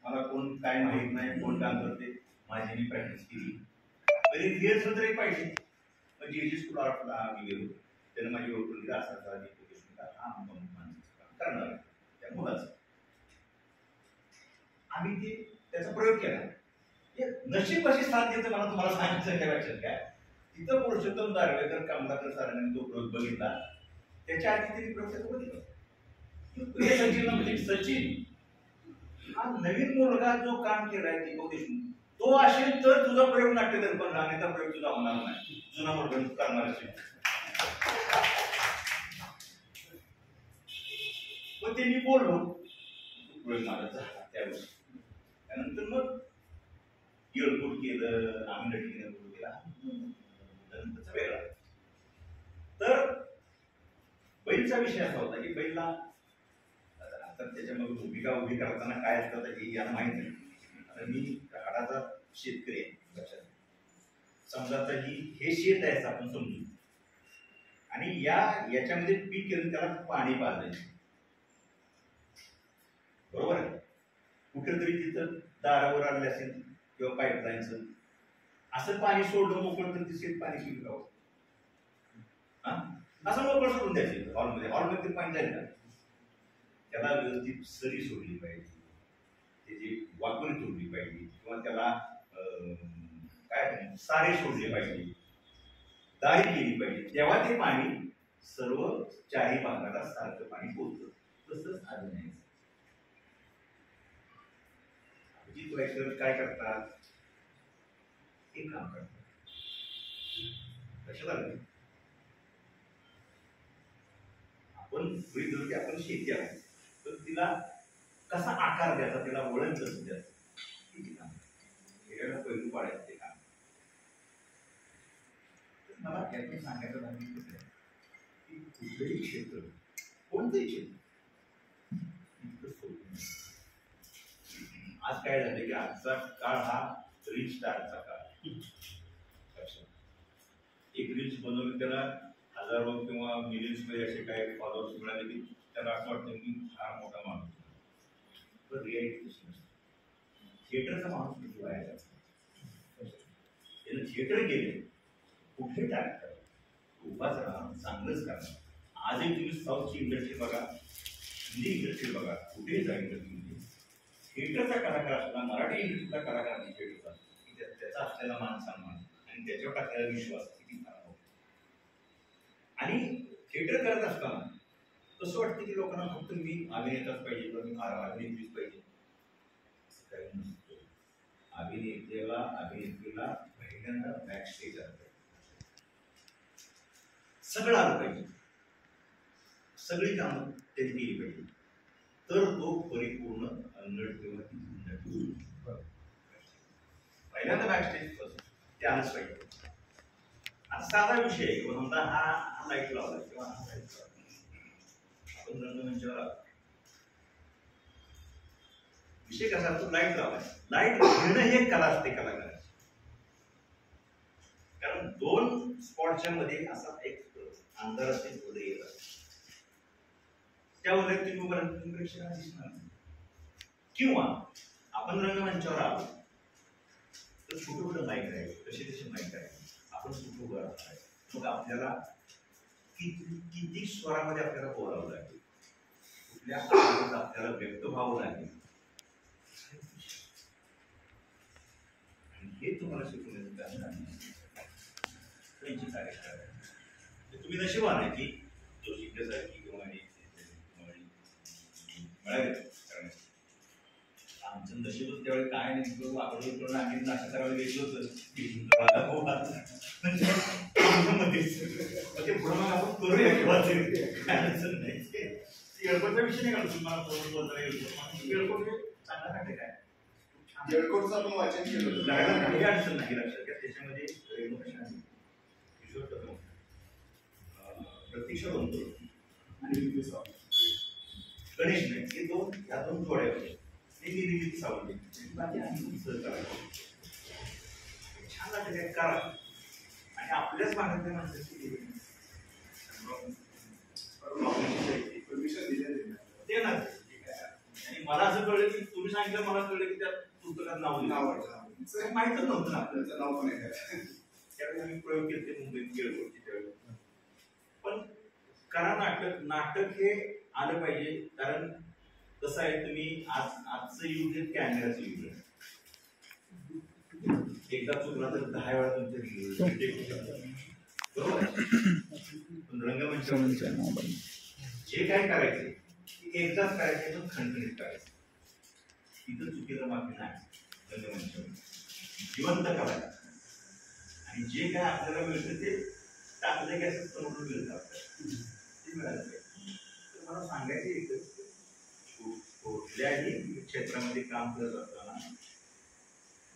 मला कोण काय माहित नाही कोण काम करते माझी मी प्रॅक्टिस केली तरी रिहर्सल तरी पाहिजे. मग जे स्कूल आर्टला आम्ही गेलो त्यानं माझी ओळखून असा करणार त्या मुलाचं आम्ही ते त्याचा प्रयोग केला. नशीब कशी साथ देतं मला तुम्हाला सांगायचं काय लक्षात काय तिथं पुरुषोत्तम दारवेकर कमलाकर सरांनी तो प्रयोग बघितला त्याच्या आधी त्यांनी प्रयोग बघितला सचिन म्हणजे सचिन हा नवीन मुलगा जो काम केलाय दीपक देशमुख तो असेल तर तुझा प्रयोग नाट्य दर्पण राहण्याचा प्रयोग तुझा होणार नाही जुना मुलगा करणार असेल. पण ते मी बोललो प्रयोग माझा झाला त्यावेळेस त्यानंतर मग येळपूर केलं आम्ही नटकीनं सुरू केला त्याचा वेगळा. तर बैलचा विषय असा होता की बैलला आता त्याच्यामध्ये भूमिका उभी करताना काय असतं हे यांना माहित नाही. आता मी हाडाचा शेतकरी आहे लक्षात समजा तर हे शेत आहे आपण समजू आणि याच्यामध्ये पीक केलं त्याला पाणी पाजायचं बरोबर आहे. कुठेतरी तिथं दारावर आले असेल किंवा पाईपलाईनचं असं पाणी सोडलं मोकळं तर ते शेत पाणी पिकं गावं असं मोकळं सोडून द्यायचं हॉलमध्ये पाणी जाईल ना त्याला व्यवस्थित सरी सोडली पाहिजे त्याची वाकणी सोडली पाहिजे किंवा त्याला काय सारे सोडले पाहिजे दारी केली पाहिजे तेव्हा ते पाणी सर्व चारही भागाला सारखं पाणी पोहोचतं. तसंच आलं नाही काय करतात हे काम करतात लक्षात आलं. आपण की आपण शेती आहे तर तिला कसा आकार द्यायचा त्याला वळण कसं द्यायचं काम पैलू पाडायचं ते काम. मला त्यातून सांगायचं झालं की कुठलंही क्षेत्र कोणतंही क्षेत्र आज काय झालं की आजचा काळ हा रील स्टारचा काळ. एक रील्स बनवली त्याला हजारो किंवा मिलियन्स मध्ये असे काही फॉलोअर्स मिळाले की त्याला असं वाटतं की फार मोठा माणूस. पण रियालिटी तशी नसते. थिएटरचा माणूस किती व्हायचा त्यानं थिएटर केले कुठे टाकतात उभाच राहा, चांगलंच करा. आजही तुम्ही साऊथची इंडस्ट्री बघा, हिंदी इंडस्ट्री बघा, कुठेही जा इंडस्ट्रीमध्ये थिएटरचा कलाकार असला, मराठी इंडस्ट्रीचा कलाकार नाही थिएटरचा, त्याचा असलेला मान सन्मान आणि त्याच्यावर टाकलेला विश्वास किती खराब होतो. आणि थिएटर करत असताना कसं वाटतं की लोकांना फक्त मी अभिनेताच पाहिजे किंवा मी अभिनेत्रीच पाहिजे, काही नसतं. अभिनेत्रीला पहिल्यांदा बॅक स्टेज आलं पाहिजे, सगळं आलं पाहिजे, सगळी कामं त्यांनी केली पाहिजे, तर तो परिपूर्ण नट किंवा पहिल्यांदा बॅक स्टेज ते आलंच पाहिजे. आता साधा विषय आहे किंवा समजा हा लाईट लावला किंवा हा लाईट लावला, आपण रंगमंचावर आलो, विषय कसा असतो, लाईट लावला, लाईट घेणं हे कला असते कलाकाराची. कारण दोन स्पॉटच्या मध्ये असा एक आंतरराष्ट्रीय उदय येत असतो, त्या उदयात तुम्ही प्रेक्षकांना दिसणार नाही. किंवा आपण रंगमंचावर आलो तर छोटं छोटं माईक आहे, तसे माईक आहे, आपण कुठं उभं राहणार, मग आपल्याला किती स्वरामध्ये आपल्याला बोलावं लागेल, कुठल्या आवाजात आपल्याला व्यक्त व्हावं लागेल, आणि हे तुम्हाला शिकवण्याचं काम त्यांची कार्यक्रम. तुम्ही नशिबान आहे की जो शिकण्यासारखी किंवा मिळाले. आमचं नशीबच त्यावेळी काय नाही, वाकडून करून आम्ही नाटक करायला गेलो होतं ते पुढं मग आपण करूया किंवा काय अडचण नाही. येळकोटचा विषय नाही काढतो तुम्हाला बोलता येळकोट हे चांगला नाटक आहे, येळकोटचं आपण वाचन केलं होतं, काही अडचण नाही. लक्षात घ्या त्याच्यामध्ये प्रतीक्षा बनतो आणि गणेश नाही, हे या दोन जोड्या होते, ते निर्मिती सावली छान नाटक करा. आणि आपल्याच भागातल्या माणसाची परमिशन दिली ते ना. आणि मला असं कळलं की तुम्ही सांगितलं, मला कळलं की त्या पुस्तकात नाव माहीतच नव्हतं ना आपल्याचं नाव पण आहे. त्यावेळी आम्ही प्रयोग केले मुंबईत गेलो त्यावेळी. पण करा नाटक हे आलं पाहिजे. कारण कसं आहे, तुम्ही आजचं युग हे कॅमेराचं युग आहे. एकदा चुकला तर 10 वेळा तुमच्या बरोबर. पण रंगमंच जे काय करायचं एकदाच करायचं, खणखणीत करायचं, इथं चुकीला माफी नाही. रंगमंचावर जिवंत करायचं आणि जे काय आपल्याला मिळतं ते टाकले की असं समोरून मिळतं आपल्याला, ते मिळालं पाहिजे. तर मला सांगायचं एकच, कुठल्याही क्षेत्रामध्ये काम करत असताना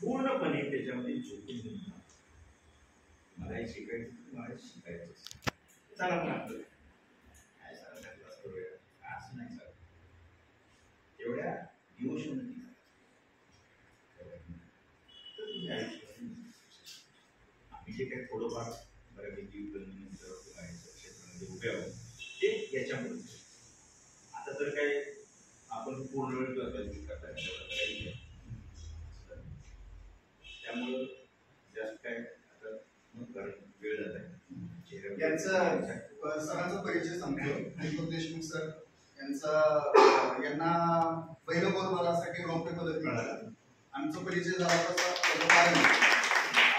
पूर्णपणे त्याच्यामध्ये झोपून घेऊन मला हे शिकायचं, मला शिकायचं, चला पण आपलं काय क्लास करूया असं नाही चालत. तेवढ्या डिवोशन आम्ही जे काही थोडंफार बऱ्यापैकी क्षेत्रामध्ये उभे आहोत ते याच्यामुळे. आता तर काय आपण पूर्ण वेळ करता त्यामुळं जास्त काय आता वेळ जात आहे. यांचा सरांचा परिचय सांगतो. दीपक देशमुख सर यांना पहिलं गोलमालासाठी रौप्य पदक मिळालं. आमचा परिचय झाला तसा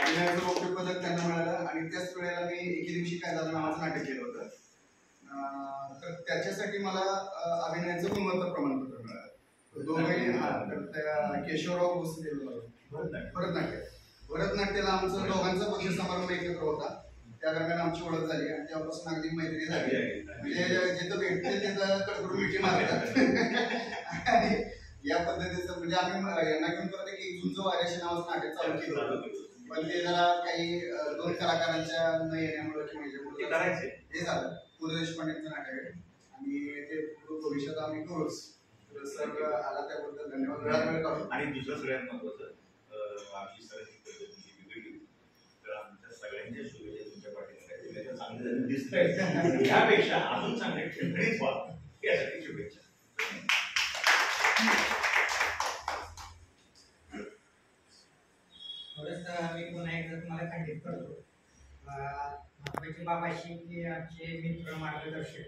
अभिनयाचं रौप्य पदक त्यांना मिळालं. आणि त्याच वेळेला मी एके दिवशी काय झालं नावाचं नाटक केलं होतं, तर त्याच्यासाठी मला अभिनयाचं गुणवत्ता प्रमाणपत्र मिळालं. तर त्या केशवराव भोसले भरतनाट्याला आमचं दोघांचा बक्षीस समारंभ एकत्र होता. त्या दरम्यान आमची ओळख झाली आणि तेव्हापासून अगदी मैत्री झाली. म्हणजे जिथं भेटते तिथं कडकडून मिठी मारतात. आणि या पद्धतीचं म्हणजे आम्ही यांना घेऊन परत एक झुंज वाऱ्याशी नावाचं नाटक चालू केलं होतं. पण ते जरा काही 2 कलाकारांच्या न येण्यामुळे किंवा हे झालं. पु ल देशपांडेंचं नाटक आहे आणि ते भविष्यात आम्ही करूच. तर सर आला त्याबद्दल धन्यवाद. वेळात वेळ काढून. आणि दुसरं सगळ्यात महत्वाचं, आमची सरांची पद्धती बिघडली तर आमच्या सगळ्यांच्या शुभेच्छा तुमच्या पाठीमध्ये चांगले दिसत यापेक्षा अजून चांगले ठणठणीत व्हा यासाठी शुभेच्छा. थोडंसं मी पुन्हा एकदा तुम्हाला खंडित करतो. बाबाजी बाबाशी की आमचे मित्र मार्गदर्शक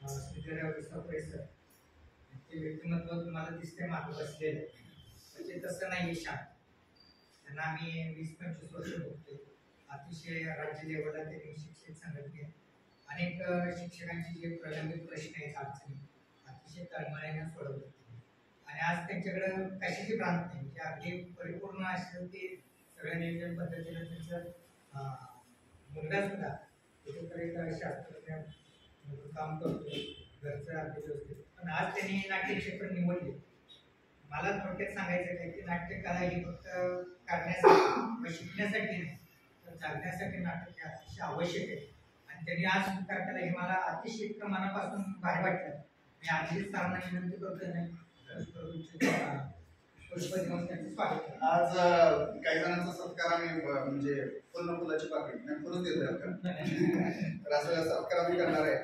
सुधीरराव सप्रे सर, ते व्यक्तिमत्व तुम्हाला दिसते मागे बसलेलं, म्हणजे तसं नाही शांत. त्यांना आम्ही 20-25 वर्ष बघतोय. अतिशय राज्य लेवलला त्यांनी शिक्षक संघटनेत अनेक शिक्षकांचे जे प्रलंबित प्रश्न आहेत, अडचणी अतिशय तळमळीने सोडवले. आणि आज त्यांच्याकडे कशाची भ्रांत नाही, म्हणजे अगदी परिपूर्ण असं ते सगळ्या नियोजन पद्धतीनं त्यांचं मुलगा सुद्धा कुठेतरी शास्त्रज्ञ काम करतो, घरचं अगदी व्यवस्थित. पण आज त्यांनी नाट्य क्षेत्र निवडले. मला थोडक्यात सांगायचं आहे की नाट्यकला ही फक्त करण्यासाठी व शिकण्यासाठी नाही, तर जगण्यासाठी नाटक हे अतिशय आवश्यक आहे. आणि त्यांनी आज स्वीकार केला हे मला अतिशय मनापासून भारी वाटलं. मी आधीच सरांना विनंती करतोय नाही आज काही जणांचा सत्कार आम्ही म्हणजे पूर्ण फुलाची पाकळी नाही फुलच देतोय आपण, तर असं सत्कार आम्ही करणार आहे.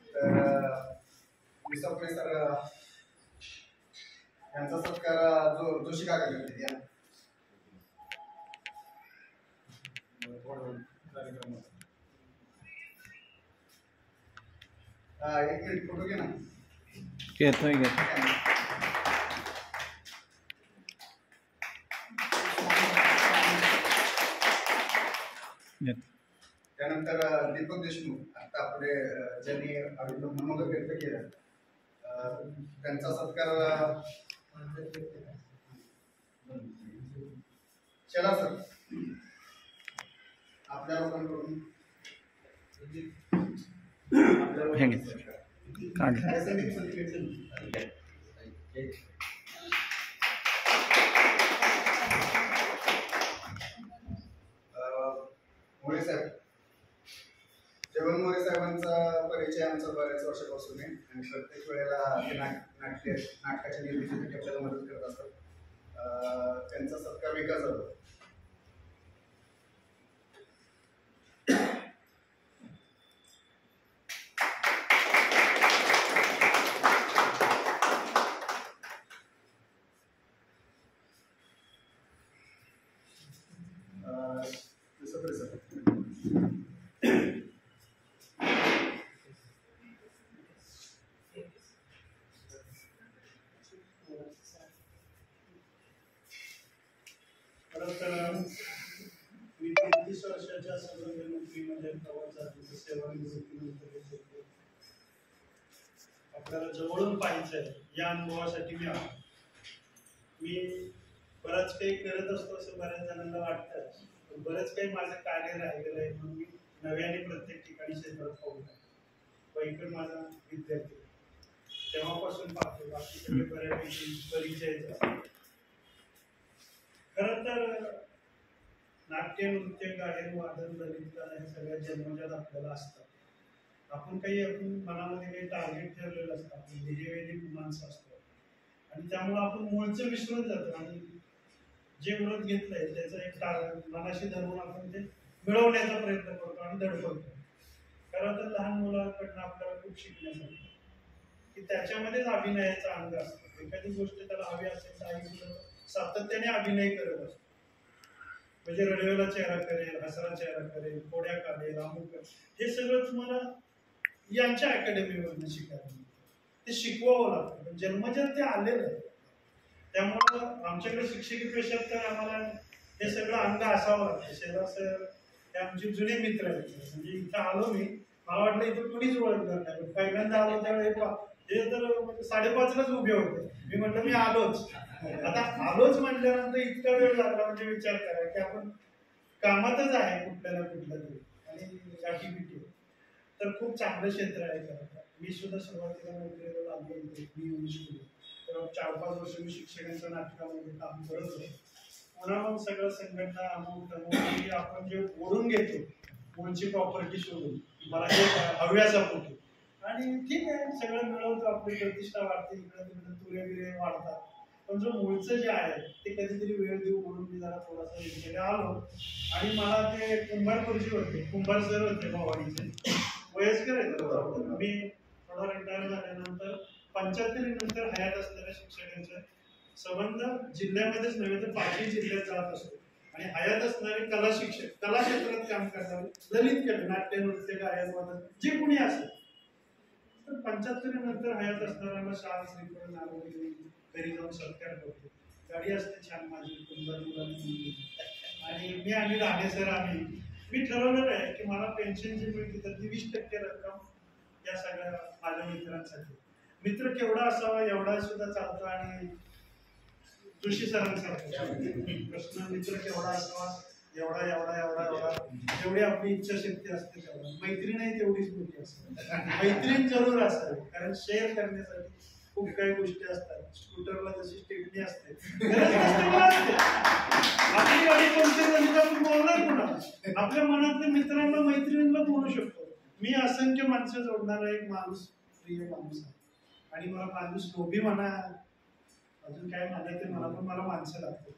तर विसपणे सर यांचा सत्कार जोशी काका करतील या एक मिनिट फोटो घे ना. घेतोय त्यानंतर दीपक देशमुख आता पुढे ज्यांनी मनोगत व्यक्त केलं त्यांचा सत्कार चला सर आपल्या लोकांकडून मोरे साहेब, जेवण मोरे साहेबांचा परिचय आमचा बऱ्याच वर्षापासून आहे आणि प्रत्येक वेळेला नाटकाच्या निर्मितीसाठी आपल्याला मदत करत असतात. त्यांचा सत्कार विकास झाला. मी 33 वर्षाच्या सर्व नोकरीमध्ये प्रवासाची सेवानिवृत्तीनंतर आपल्याला जवळून पाहायचंय या अनुभवासाठी मी आलो. मी बरंच काही करत असतो असं बऱ्याच जणांना वाटतं, पण बरंच काही माझं कार्य राहिलेलं आहे म्हणून मी नव्याने प्रत्येक ठिकाणी क्षेत्रात पाहून पैकी माझा विद्यार्थी तेव्हापासून पाहतो, बाकी सगळे बऱ्यापैकी परिचय. खरं तर नाट्य, नृत्य, गायन, वादन, ललित कला हे सगळ्या जन्मजात आपल्याला असतात. आपण मनामध्ये काही टार्गेट ठरलेलं असतं, आपण ध्येयवेधी माणसं असतो आणि त्यामुळे आपण मूळचं विसरून जातो आणि जे व्रत घेतलंय त्याचं एक मनाशी धरून आपण ते मिळवण्याचा प्रयत्न करतो आणि धडपडतो. खरं तर लहान मुलांकडनं आपल्याला खूप शिकण्यासाठी की त्याच्यामध्येच अभिनयाचा अंग असतो. एखादी गोष्ट त्याला हवी असेल तर आई सातत्याने अभिनय करत असतो, म्हणजे रडवेला चेहरा करेल, हसरा चेहरा करेल, कोड्या काढेल, अमुक, हे सगळं तुम्हाला यांच्या अकॅडमीवरनं शिकायला ते शिकवावं लागतं. पण जन्मजात ते आलेलं आहे. त्यामुळं आमच्याकडे शिक्षकी पेशात तर आम्हाला हे सगळं अंग असावं लागतं. शेजार सर हे आमचे जुने मित्र आहेत. म्हणजे इथं आलो मी, मला वाटलं इथं कोणीच ओळखणार नाही. पहिल्यांदा आलो त्यावेळेस हे तर 5:30लाच उभे होते. मी म्हटलं मी आलोच. आता आलोच म्हटल्यानंतर इतका वेळ लागला म्हणजे विचार करा की आपण कामातच आहे कुठल्या ना कुठल्या तरी आणि ऍक्टिव्हिटी. तर खूप चांगलं क्षेत्र आहे. मी सुद्धा सुरुवातीला नोकरीला लागलो होतो. मी इंग्लिश तर 4-5 वर्ष मी शिक्षकांच्या नाटकामध्ये काम करत होतो. पुन्हा मग सगळं संघटना अमुक आपण जे ओढून घेतो मूळची प्रॉपर्टी शोधून मला हे हव्याचा पोटी आणि ठीक आहे सगळं मिळवतो, आपली प्रतिष्ठा वाढते, इकडे तिकडे तुरे बिरे वाढतात. पण जो मूळचं जे आहे ते कधीतरी वेळ देऊ म्हणून मी जरा थोडासा इकडे आलो आणि मला ते कुंभारपूरचे होते, कुंभार सर होते भवानीचे, वयस्कर आहेत. मी थोडा रिटायर झाल्यानंतर 75 नंतर हयात असलेल्या शिक्षकांचा संबंध जिल्ह्यामध्येच नव्हे तर 5ही जिल्ह्यात जात असतो आणि हयात असणारे कला शिक्षक, कला क्षेत्रात काम करणारे, ललित कला, नाट्य, नृत्य, गायन, वादन जे कोणी असेल तर 75 नंतर हयात असणाऱ्यांना शाल श्रीफळ नारळ घरी जाऊन सत्कार करतो. गाडी असते छान माझी कुंभार मुलांनी. आणि मी आणि राणे सर मी ठरवलेलं आहे की मला पेन्शन जी मिळते त्यातली 20% रक्कम या सगळ्या माझ्या मित्रांसाठी. मित्र केवढा असावा एवढा सुद्धा चालतो. आणि जोशी सरांसारखा प्रश्न, मित्र केवढा असावा एवढा एवढा एवढा एवढा जेवढी आपली इच्छाशक्ती असते तेवढा. मैत्रीण आहे तेवढीच मोठी असते. मैत्रीण जरूर असावी, कारण शेअर करण्यासाठी खूप काही गोष्टी असतात. स्कूटरला जशी टेकणी असते आपली गाडी कोणती झाली आपण बोलणार कोणाला. आपल्या मनातल्या मित्रांना मैत्रिणींना बोलू शकतो. मी असंख्य माणसं जोडणारा एक माणूस, प्रिय माणूस आहे. आणि मला माणूस लोभी म्हणा अजून काय म्हणायचं मला, पण मला माणसं लागतात.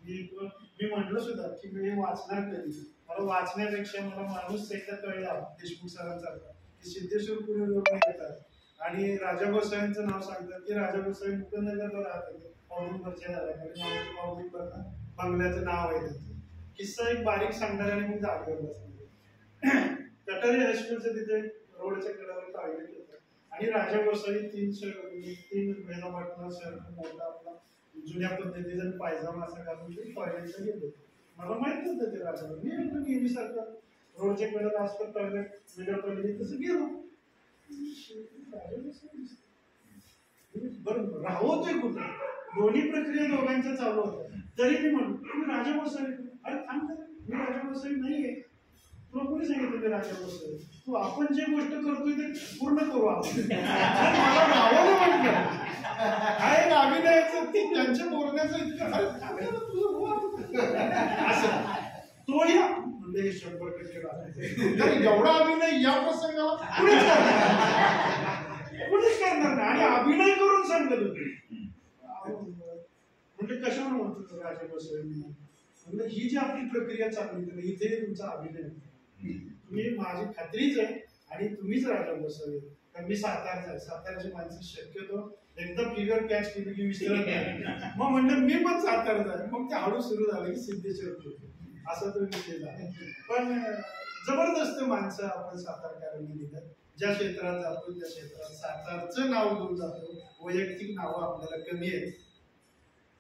मी म्हटलं सुद्धा की मी वाचणार कधी. मला वाचण्यापेक्षा मला माणूस एकदा कळला देशमुख सरांसारखा की सिद्धेश्वर पुणे लोक येतात आणि राजा गोसावींचं नाव सांगतात की राजा गोसावी मुकुंदनगरला राहत होते. औदुंबरच्या झाल्या औदुंबरला बंगल्याचं नाव आहे त्याचं. किस्सा एक बारीक सांगणाऱ्याने मी जागेवर बसले. कटारी हायस्कूलचं तिथे रोडच्या कडावर टॉयलेट होतं आणि राजा गोसावी 3 मेगावाटला शहर मोठा आपला जुन्या पद्धतीचा पायजामा असा घालून ते टॉयलेटला गेले. मला माहित नव्हतं ते राजा. मी एकदम नेहमीसारखं रोडच्या कडेला असतं टॉयलेट वेगळ्या पद्धतीने तसं गेलो. बरं राहतोय कुठं, दोन्ही प्रक्रिया दोघांच्या चालू होत्या. तरी मी म्हणतो तुम्ही राजा गोसावी, अरे थांब मी राजा गोसावी नाहीये. तुला कोणी सांगितलं मी राजा गोसावी? तू आपण जे गोष्ट करतोय ते पूर्ण करू आपण. मला राहावं म्हटलं काय अभिनयाचं ते त्यांच्या बोलण्याचं इतकं असं तो या म्हणजे हे 100% एवढा अभिनय या प्रसंगाला कुणीच करणार नाही. आणि अभिनय करून सांगत होते म्हणजे कशावर म्हणतो राजा गोसावी म्हणजे ही जी आपली प्रक्रिया चालली इथे तुमचा अभिनय तुम्ही माझी खात्रीच आहे. आणि तुम्हीच राजा गोसावी कारण मी सातारचा आहे. सातारची माणसं शक्यतो एकदा फिगर कॅच केली की विसरत नाही. मग म्हणलं मी पण सातारचा आहे. मग ते हळू सुरू झालं की सिद्धेश्वर असं तो विषय झाला. पण जबरदस्त माणसं आपण सातारकरांनी दिलं. ज्या क्षेत्रात जातो त्या क्षेत्रात सातारचं नाव घेऊन जातो. वैयक्तिक नावं आपल्याला कमी आहेत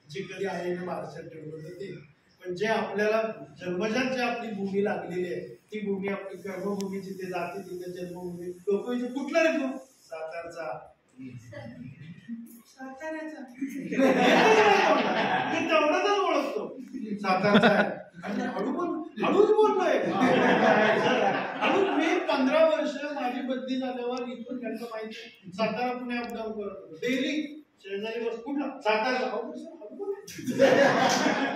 जे कधी आईने महाराष्ट्रात ठेवलं होतं ते. पण जे आपल्याला जन्मजात जी आपली भूमी लागलेली आहे ती भूमी आपली कर्मभूमी जिथे जाते तिथे जन्मभूमी. लोक कुठला रे तू? सातारचा. साताऱ्याचा तेवढाच ओळखतो सातारचा आहे. आणि हळूच बोललोय. हळूच मी 15 वर्ष माझी बदली झाल्यावर इथून त्यांचं माहिती सातारा पुणे अपडाऊन करत होतो डेली. शेजारी बस कुठला? सातारा.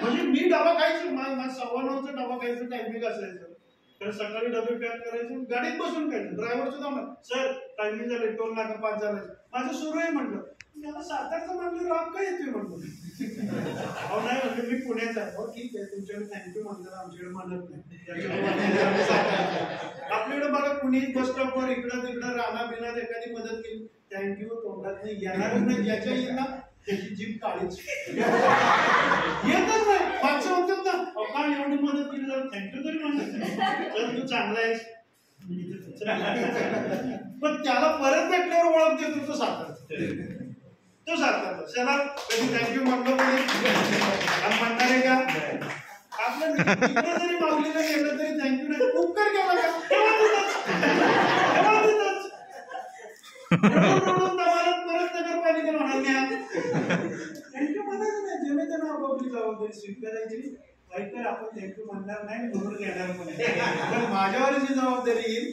म्हणजे मी डबा खायचो. माझा 9:15चा डबा खायचं टायमिंग असायचं. तर सकाळी डबे पॅक करायचे गाडीत बसून खायचं. ड्रायव्हर सुद्धा म्हणा सर टायमिंग झाले टोल नाका 5 झाला. माझं सुरू आहे म्हटलं. मला सातारचं म्हणलं राग काय येतोय म्हणतो. अहो नाही म्हणलं मी पुण्याचा आहे. हो ठीक आहे तुमच्याकडे थँक्यू म्हणतात आमच्याकडे म्हणत नाही. आपल्याकडे बघा कुणी बस स्टॉपवर इकडं तिकडं राणा बिनात एखादी मदत केली थँक्यू तोंडात नाही येणारच नाही. ज्याच्या येईल ना त्याची जीभ काळीच येतच नाही. मागचं म्हणतात ना काय एवढी मदत केली तर थँक्यू तरी म्हणतात तर तू चांगला आहेस. पण त्याला परत भेटल्यावर ओळख देतो तो सातारचा. तो सातारचा चला कधी थँक्यू म्हणलो म्हणणार आहे का? आपलं इकडे जरी माऊलीला गेलं तरी थँक्यू नाही. उपकार केला का परत नगरपालिका म्हणाल थँक्यू म्हणायचं नाही. जेव्हा त्यांना आपापली जबाबदारी स्वीकारायची. ऐकतर आपण थँक्यू म्हणणार नाही म्हणून घेणार पण माझ्यावर जी जबाबदारी येईल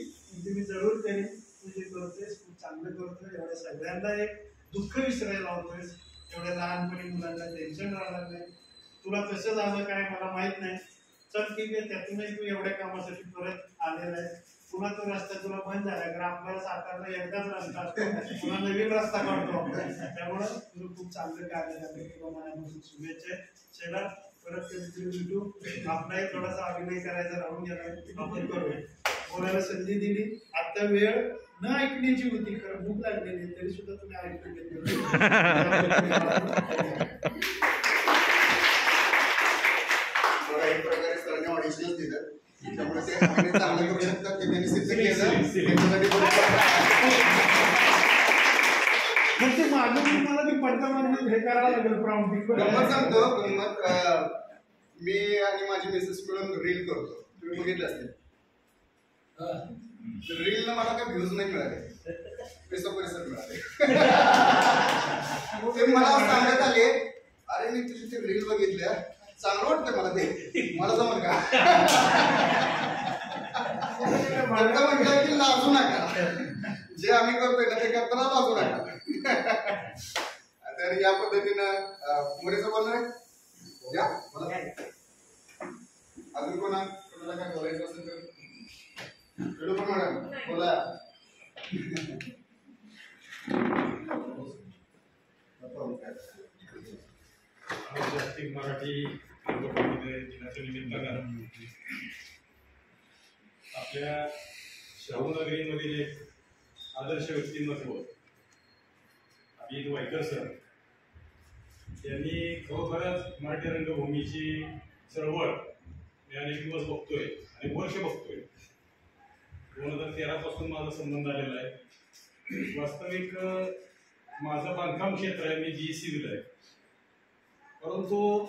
ती मी जरूर करेन. तू जे करतोयस खूप चांगलं करतोय. एवढ्या सगळ्यांना एक दुःख विसरायला लावतोयस. एवढ्या लहानपणी मुलांना टेन्शन राहणार नाही. तुला कसं झालं काय मला माहित नाही. चल ठीक आहे त्यातूनही तू एवढ्या कामासाठी परत आलेला आहे. पुन्हा तो रस्ता तुला बंद झाला कारण आपल्याला सातारला एकदाच रस्ता असतो. पुन्हा नवीन रस्ता काढतो. त्यामुळं तुझं खूप चांगलं कार्य झालं किंवा मनापासून शुभेच्छा. चला परत कधीतरी भेटू. आपलाही थोडासा अभिनय करायचा राहून गेला आपण करू. बोलायला संधी दिली. आता वेळ न ऐकण्याची होती खरं भूक लागलेली तरी सुद्धा तुम्ही ऐकून घेतलं. थोडा एक प्रकारे सरांनी ऑडिशनच दिलं, त्यामुळे ते अभिनय चांगलं करू शकतात ते त्यांनी सिद्ध केलं. त्यांच्यासाठी म्हणजे माझं तुम्हाला ती पडताळणी हे करावं लागेल प्राउंडिंग. गंमत सांगतो, गंमत मी आणि माझी मिसेस मिळून रील करतो, तुम्ही बघितलं असतील. रीलला मला काही व्ह्यूज नाही मिळाले, पैसा मिळाले. ते मला सांगत आले, अरे मी तुझी ते रील बघितल्या, चांगलं वाटतं मला ते, मला जमल का? म्हटलं की लाजू नका, जे आम्ही करतोय ना ते करताना लाजू नका. तर या पद्धतीनं मोरेचं बोलणार आहे. या मला अजून कोणाला काय बोलायचं असेल तर मॅडम बोला. जागतिक मराठी दिनाच्या निमित्तानं आपल्या शाहूनगरीमधील एक आदर्श व्यक्तिमत्व अभिजित वायकर सर यांनी खरोखरच मराठी रंगभूमीची चळवळ मी अनेक दिवस बघतोय आणि वर्ष बघतोय. 2013 पासून माझा संबंध आलेला आहे. वास्तविक माझं बांधकाम क्षेत्र आहे, मी जी सिव्हिल आहे, परंतु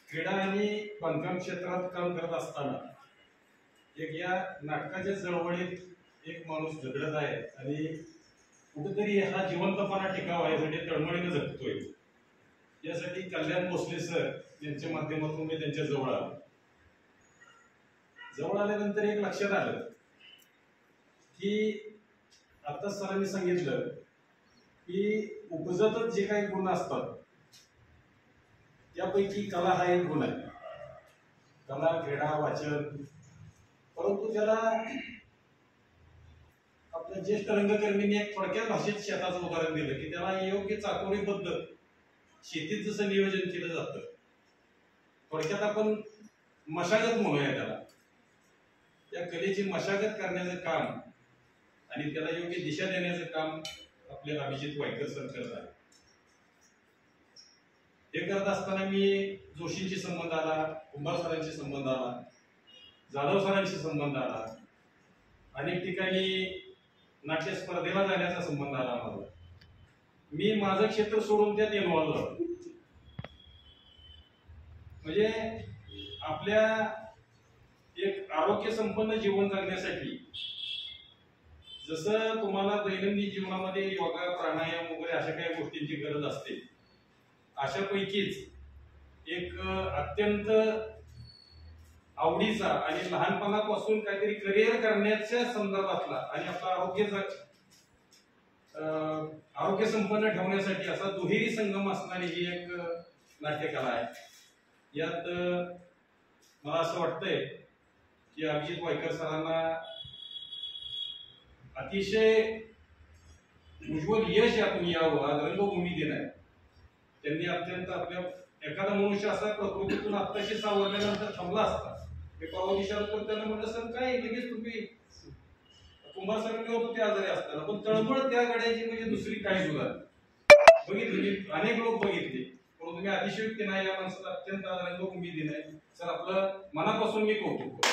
क्रीडा आणि बांधकाम क्षेत्रात काम करत असताना एक या नाटकाच्या चळवळीत एक माणूस झगडत आहे आणि कुठेतरी हा जिवंतपणा टिकावा यासाठी तळमळीने झटतोय. यासाठी कल्याण भोसले सर यांच्या माध्यमातून मी त्यांच्या जवळ आलो. जवळ आल्यानंतर एक लक्षात आलं की आता सरांनी सांगितलं की उपजतच जे काही गुण असतात त्यापैकी कला हा एक गुण आहे. कला, क्रीडा, वाचन, परंतु त्याला आपल्या ज्येष्ठ रंगकर्मींनी एक थोडक्यात भाषेत शेताचं उदाहरण दिलं की त्याला योग्य चाकोरीबद्ध शेतीत जसं नियोजन केलं जातं, थोडक्यात आपण मशागत म्हणूया त्याला, त्या कलेची मशागत करण्याचं काम आणि त्याला योग्य दिशा देण्याचं काम आपले अभिजित वायकर सर करत आहेत. हे करत असताना मी जोशींशी संबंध आला, कुंभार सरांशी संबंध आला, जाधव सरांशी संबंध आला, अनेक ठिकाणी नाट्य स्पर्धेला जाण्याचा संबंध आला माझा. मी माझं क्षेत्र सोडून त्यात इन्व्हॉल्व झालो. म्हणजे आपल्या एक आरोग्य संपन्न जीवन जगण्यासाठी जसं तुम्हाला दैनंदिन जीवनामध्ये योगा, प्राणायाम वगैरे अशा काही गोष्टींची गरज असते, अशापैकीच एक अत्यंत आवडीचा आणि लहानपणापासून काहीतरी करिअर करण्याच्या संदर्भातला आणि आपलं आरोग्य संपन्न ठेवण्यासाठी असा दुहेरी संगम असणारी ही एक नाट्यकला आहे. यात मला असं वाटतंय की अभिजित वायकर सरांना अतिशय उज्ज्वल यश यातून यावं. आज रंगभूमी दिन आहे. त्यांनी अत्यंत आपल्या एखादा मनुष्य असा प्रकृतीतून आत्ताशी सावरल्यानंतर थांबला असता. ते परवा विचारतो त्यांना म्हटलं सर काय लगेच तुम्ही कुंभार सरांनी होतो ते आजारी असताना, पण तळमळ त्या गाड्याची म्हणजे दुसरी काही सुद्धा बघितली, अनेक लोक बघितले, परंतु मी अतिशयोक्ती नाही, या माणसाचा अत्यंत रंगभूमी दिन आहे. सर आपलं मनापासून मी कौतुक.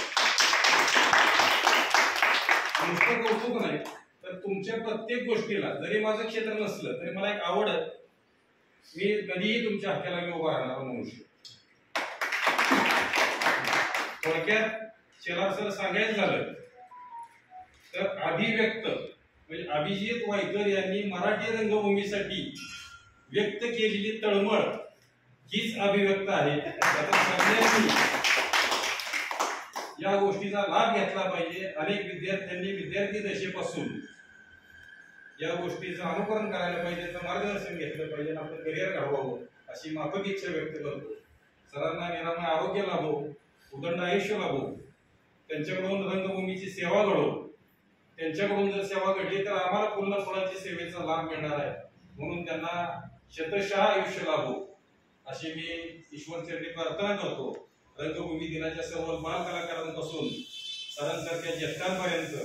नुसतं कौतुक नाही तर तुमच्या प्रत्येक गोष्टीला जरी माझं क्षेत्र नसलं तरी मला एक आवड आहे. मी कधीही तुमच्या हक्काला मी उभा राहणार मनुष्य. थोडक्यात शेलार सर सांगायचं झालं तर अभिव्यक्त म्हणजे अभिजित वायकर यांनी मराठी रंगभूमीसाठी व्यक्त केलेली तळमळ हीच अभिव्यक्त आहे. सगळ्यांनी या गोष्टीचा लाभ घेतला पाहिजे. अनेक विद्यार्थ्यांनी विद्यार्थी दशेपासून या गोष्टीचं अनुकरण करायला पाहिजे, त्याचं मार्गदर्शन घेतलं पाहिजे, आपलं करिअर घडवावं अशी माफक इच्छा व्यक्त करतो. सरांना निरामय आरोग्य लाभो, उदंड आयुष्य लाभो, त्यांच्याकडून रंगभूमीची सेवा घडो. त्यांच्याकडून जर सेवा घडली तर आम्हाला पूर्ण फळाची सेवेचा लाभ मिळणार आहे. म्हणून त्यांना शतशः आयुष्य लाभो अशी मी ईश्वरचरणी प्रार्थना करतो. रंगभूमी दिनाच्या सर्व बाल कलाकारांपासून सरांसारख्या ज्येष्ठांपर्यंत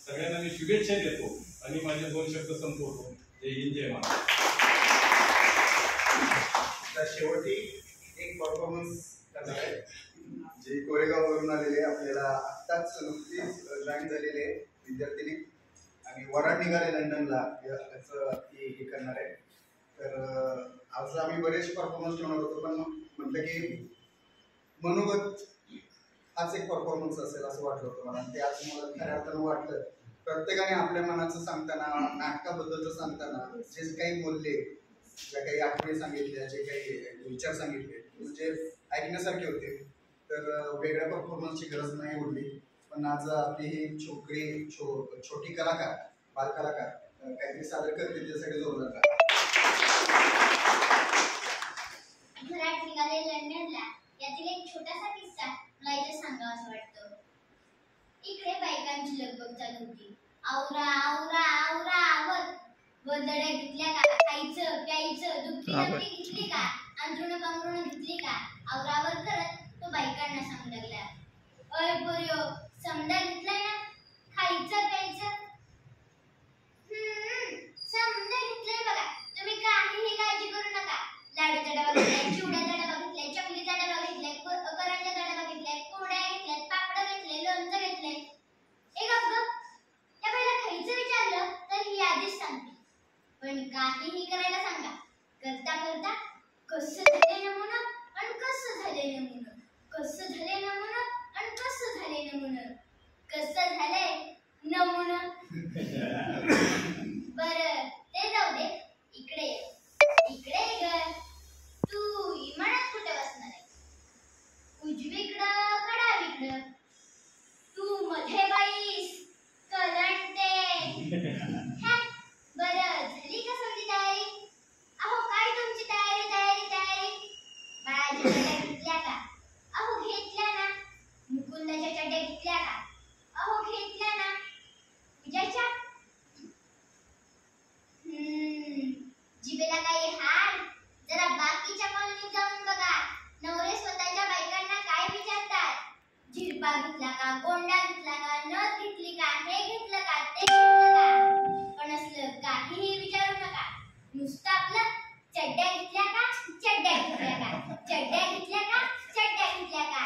सगळ्यांना मी शुभेच्छा देतो आणि माझे 2 शब्द संपवतो. जय हिंद, जय महाराष्ट्र. शेवटी एक परफॉर्मन्स करणार आहे. करून आलेले आपल्याला आत्ताच नुकतीच जॉईन झालेले विद्यार्थिनी आणि वराड निघाले लंडनला त्याचं हे करणार आहे. तर आज आम्ही बरेचसे परफॉर्मन्स ठेवणार होतो पण म्हटलं की मनोगत हाच एक परफॉर्मन्स असेल असं वाटलं होतं मला. ते आज मला खऱ्या अर्थानं वाटलं. प्रत्येकाने आपल्या मनाचं सांगताना नाटकाबद्दलचं सांगताना जे काही बोलले, ज्या काही आठवणी सांगितल्या, जे काही विचार सांगितले म्हणजे ऐकण्यासारखे होते. तर वेगळ्या परफॉर्मन्सची गरज नाही उरली. पण आज आपली ही छोटी कलाकार बाल कलाकार काहीतरी सादर करते त्यासाठी जोरदार करा. घरात निघाले लंडनला यातील एक छोटासा किस्सा मला इथे सांगावा असं वाटतं. इकडे बायकांची लगबग चालू होती. आवरा आवरा आवरा आवर वदड्या घेतल्या का, खायचं प्यायचं, दुखी नवरी घेतली का, अंथरुण पांघरुण घेतली का, आवरावर करत तो बायकांना सांगू लागला, अय पोरियो समजा घेतलाय ना, खायचं प्यायचं. समजा घेतलंय बघा, तुम्ही काहीही काळजी करू नका. लाडूचा डबा घेतलाय, चिवड्याचा डबा घेतलाय, चकलीचा डबा घेतलाय, करंजाचा डबा घेतलाय, कोड्या घेतल्यात, पापड घेतले, लोणचं घेतलंय. एक गप त्या बाईला खायचं विचारलं तर ही आधीच सांगते, पण काहीही करायला सांगा. करता करता कसं झाले नमुना आणि कसं झाले नमुना, कसं झाले नमुना आणि कसं झाले नमुना, कसं झालंय नमुना. बरं ते जाऊ दे, इकडे इकडे ग. तू इमानात कुठे बसणार आहे? उजवीकडं का डावीकडं? तू मध्ये बाईस करंटे. बरं झाली का समजी तयारी? अहो काय तुमची तयारी तयारी तयारी? बाळाच्या चड्या घेतल्या का? अहो घेतल्या ना. मुकुंदाच्या चड्या घेतल्या का? अहो घेतल्या ना. विजयच्या जिबेला काही हाड? जरा बाकीच्या कॉलनीत जाऊन बघा. नवरे स्वतःच्या बायकांना काय विचारतात? झिरपा घेतला का, गोंडा घेतला का, नथ घेतली का, हे घेतलं का, ते घेतलं का. पण असलं काहीही विचारू नका. नुसतं आपलं चड्ड्या घेतल्या का, चड्ड्या घेतल्या का, चड्ड्या घेतल्या का, चड्ड्या घेतल्या का.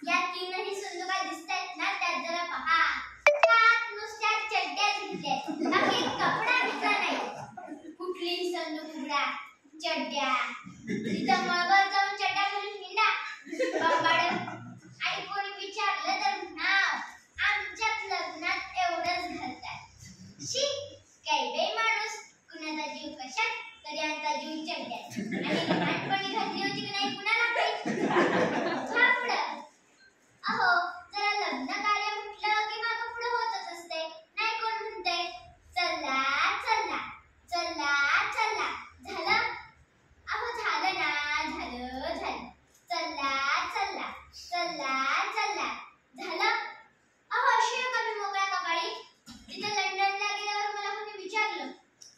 या तीनही संदुका दिसतायत ना, त्यात जरा पहा. त्यात नुसत्या चड्ड्याच घेतल्यात, बाकी कपडा घेतला नाही. कुठली संदूक उघडा, चड्ड्या. तिथं मळभर जाऊन चड्ड्या घालून हिंडा बाबाड. आणि कोणी विचारलं तर नाव, आमच्यात लग्नात एवढंच घालतात. शी काही बाई माणूस, कुणाचा जीव कशात तरी यांचा जीव चड्ड्यात. आणि लहानपणी घातली होती की नाही कुणाला माहित. पुढं अहो जरा लग्न कार्य म्हटलं की मागं पुढं होतच असते. नाही कोण म्हणतंय चला चला चला चला. झालं? अहो झालं ना, झालं झालं. चला चला चला चला झालं. अहो अशी नका मी मोकळ्या कपाळी. तिथे लंडनला गेल्यावर मला कोणी विचारलं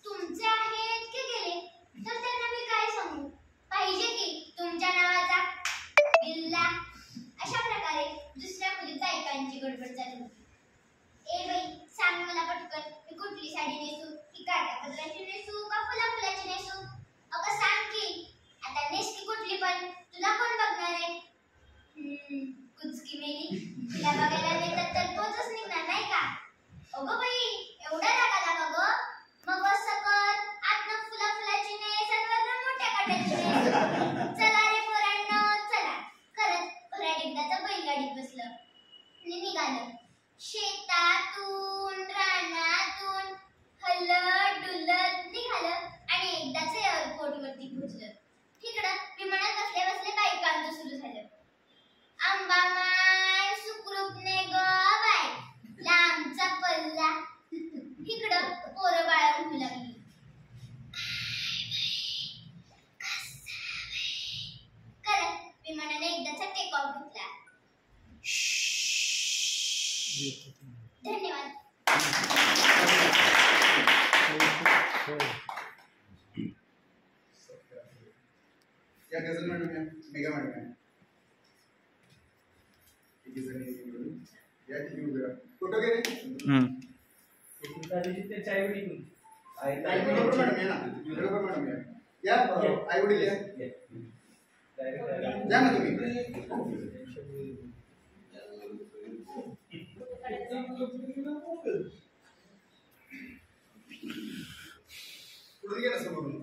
तुमचे आहेत की गेले, तर त्यांना मी काय सांगू? पाहिजे की तुमच्या नावाचा बिल्ला. अशा प्रकारे दुसऱ्या खोलीत बायकांची गडबड चालू होती. ए बाई सांग मला पटकन, मी कुठली साडी नेसू, की काठापदराची नेसू का फुलाफुलाची नेसू? अगं सांग की. आता नेस की कुठली पण, तुला कोण बघणार आहे? कुचकी मेली, तिला बघायला नेतात तर तोच निघणार नाही का? अगं बाई एवढा राग आला का गं? मग असं कर, आतनं फुलाफुलाची नेस आणि वरनं मोठ्या काठाची नेस. चला रे पोरांनो चला. करत घरात एकदाचं बैलगाडीत बसलं आणि निघालं. शेतातून रानातून हलत डुलत निघालं आणि एकदाच एअरपोर्टवरती पोहोचलं. तिकडं विमानात बसल्या बसल्या बायकांचं सुरू झालं. आंबा माय सुखरूपने ग बाय, लांबचा पल्ला. तिकडं पोरं बाळा म्हणू लागली, करत विमानाने एकदाचा टेक ऑफ घेतला. धन्यवाद. या गझल मॅडम या मेगा मॅडम आहे. या ठिकाणी उभे राहा. कुठं गेले? बरोबर मॅडम या ना, बरोबर मॅडम या. या आई वडील या. या ना तुम्ही. पुढे गेला समोरून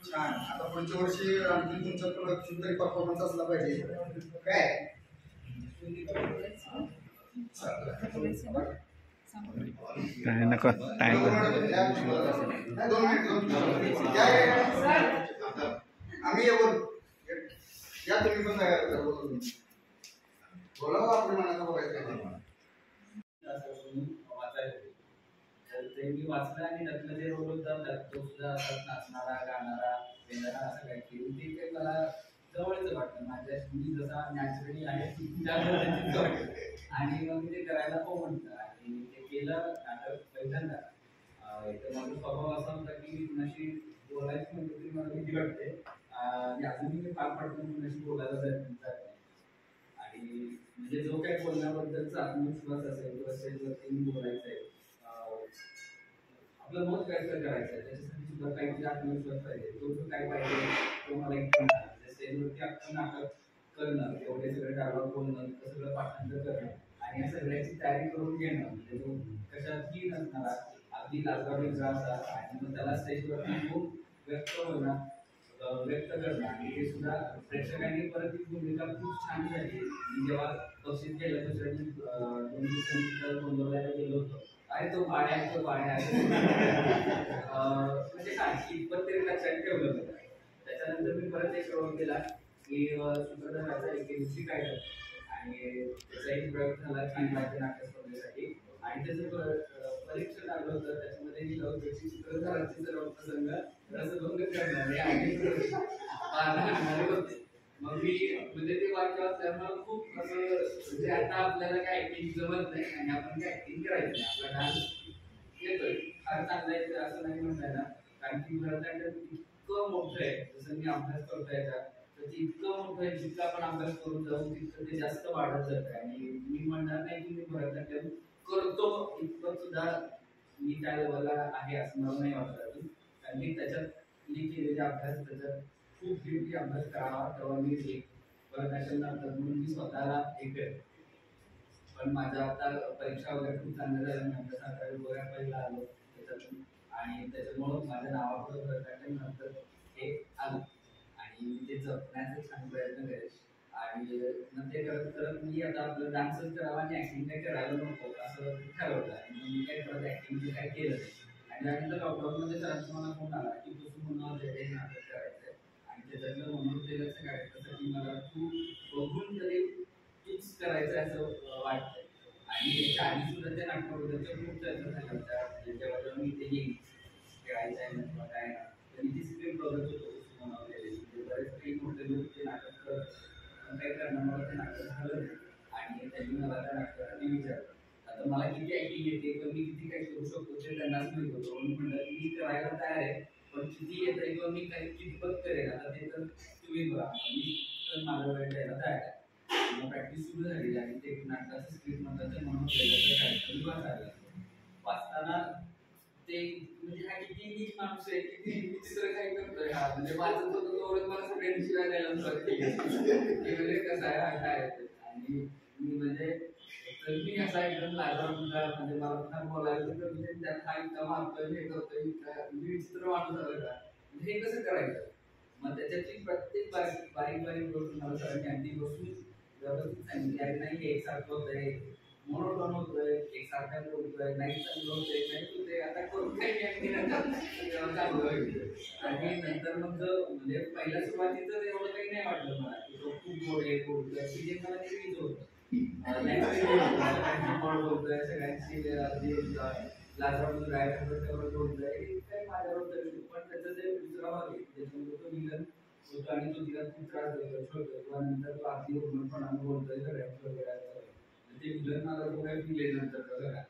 छान. आता पुढच्या वर्षी आणखी तुमच्याकडे तरी परफॉर्मन्स असला पाहिजे काय. काय नको टाइम आम्ही येऊ या तुम्ही पण तयार करा बोला आपल्या मनाला बघायचं ते मी वाचलं आणि त्यातलं जे रोल होता तो सुद्धा नाचणारा गाणारा वेगळा असं काही केलं ते काही मला जवळच वाटतं माझ्या मी जसा नॅचरली आहे त्या पद्धतीचं वाटतं आणि मग मी ते करायला हो म्हणतं आणि ते केलं नाटक पहिल्यांदा तर माझा स्वभाव असा होता की मी कुणाशी बोलायचं म्हणजे तरी मला भीती वाटते अजूनही मी पार पडतो कुणाशी बोलायला जात नाही आणि म्हणजे जो काही बोलण्याबद्दलचा आत्मविश्वास असेल किंवा स्टेजवरती मी बोलायचं आहे आपलं मत व्यक्त करायचं आहे त्याच्यासाठी सुद्धा काहीतरी आत्मविश्वास पाहिजे तो जो काय पाहिजे तो मला एकदम स्टेजवरती आपण नाटक करणं एवढे सगळे डायलॉग बोलणं सगळं पाठांतर करणं आणि या सगळ्याची तयारी करून घेणं म्हणजे तो कशातही नसणारा अगदी लाजवाबी असा आणि मग त्याला स्टेजवरती येऊन व्यक्त होणं व्यक्त करणं आणि ते सुद्धा प्रेक्षकांनी परत ती भूमिका खूप छान झाली मी जेव्हा बक्षीस गेलं दुसऱ्या 2 दिवसांनी गोंधळायला गेलो होतो अरे तो बाळ्या म्हणजे काय इतपत तरी लक्षात ठेवलं होतं त्याच्यानंतर मी परत एक प्रयोग केला की सूत्रधाराचा एक दिवशी काय करतो आणि त्याचा एक प्रयोग झाला छान राज्य नाट्य स्पर्धेसाठी आणि त्याचं परीक्षण आलं होतं त्याच्यामध्ये मी त्याची सूत्रधाराचे सर्व प्रसंग रसभंग करणारे आणि होते मग मी म्हणजे ते वाक्य वाचल्यामुळे खूप असं म्हणजे आता आपल्याला काय ऍक्टिंग जमत नाही आणि आपण काय ऍक्टिंग करायचं नाही आपला डान्स येतोय फार चांगला येतोय असं नाही म्हणताय ना कारण की भरतनाट्यम इतकं मोठं आहे जसं मी अभ्यास करतोय का तर ते इतकं मोठं आहे जितकं आपण अभ्यास करून जाऊ तितकं ते जास्त वाढत जातं आणि मी म्हणणार नाही की मी भरतनाट्यम करतो इतकं सुद्धा मी त्या लेवलला आहे असं मला नाही वाटत अजून कारण की त्याच्यात मी केलेले अभ्यास त्याच्यात खूप डीपली अभ्यास करावा तेव्हा मी भरतनाट्यम नंतर म्हणून मी स्वतःला हे करेन पण माझ्या आता परीक्षा वगैरे खूप चांगल्या झाल्यानंतर 11वी गोऱ्या पहिला आलो त्याच्यातून आणि त्याच्यामुळं माझ्या नावापुढे भरतनाट्यम नंतर हे आलं आणि मी ते जपण्याचा छान प्रयत्न करेन आणि मग ते करत करत मी आता आपलं डान्सच करावा आणि ऍक्टिंग काय करायला नको असं ठरवलं आणि मग मी काय करत ऍक्टिंग काय केलं आणि त्यानंतर लॉकडाऊनमध्ये सरांचा मला फोन आला की तुझं म्हणून ते नाटक करायचं आणि त्याच्यातलं म्हणून ते लक्ष काढण्यासाठी मला तू बघून तरी तूच करायचं असं वाटतंय आणि त्याच्या आधी सुद्धा त्या नाटकाबद्दलच्या खूप चर्चा झाल्या होत्या जेव्हा जेव्हा मी ते येईल खेळायचं आहे किंवा काय तर मी ती स्क्रिप्ट बघत होतो बनवलेली म्हणजे बरेच काही मोठे लोक ते नाटक करत पण काही करणार मला ते नाटक झालं आणि त्यांनी मला त्या नाटकासाठी विचारलं आता मला किती ऍक्टिंग येते पण मी किती काय करू शकतो ते त्यांनाच माहित होतं म्हणून म्हणलं मी करायला तयार आहे पण किती येत आहे किंवा मी काही कितपत करेन आता ते तर तुम्ही बघा मी तर माझा वेळ द्यायला तयार आहे मग प्रॅक्टिस सुरू झाली आणि ते नाटकाचं स्क्रिप्ट म्हणतात म्हणून वाचताना ते म्हणजे हा किती नीट माणूस आहे किती विचित्र काही करतोय हा म्हणजे वाचत होतो तेवढं मला सगळ्यांनी शिवाय द्यायला म्हणजे कसं आहे हा काय आणि मी म्हणजे तर मी असा एकदम लाजवा मुलगा म्हणजे मला फार बोलायचं तर म्हणजे त्यात हा इतका मारतोय हे करतोय म्हणजे विचित्र माणूस झालं का म्हणजे हे कसं करायचं मग त्याच्यातली प्रत्येक बारीक बारीक गोष्ट मला सगळ्यांनी अगदी बसून व्यवस्थित सांगितली अरे नाही हे एकसारखं होतंय मोनोटोन होतोय एकसारखं होतोय नाही चांगलं होतंय नाही होतंय आता करून काही चांगलं होईल आणि नंतर मग म्हणजे पहिल्या सुरुवातीचं एवढं काही नाही वाटलं मला की तो खूप गोड आहे बोलतोय की जे मला नेहमीच होतं बोलतोय सगळ्यांची लाजवाबून राहायचं तेवढं बोलतोय काही माझ्यावर पण त्याचं ते दुसरा भाग आहे त्याच्यामुळे तो विलन होतो आणि तो तिला खूप त्रास देतो किंवा नंतर तो अगदी उर्मटपणाने बोलतोय सगळ्यांचं वगैरे ते विलन मला तो काही फील आहे नंतर बघा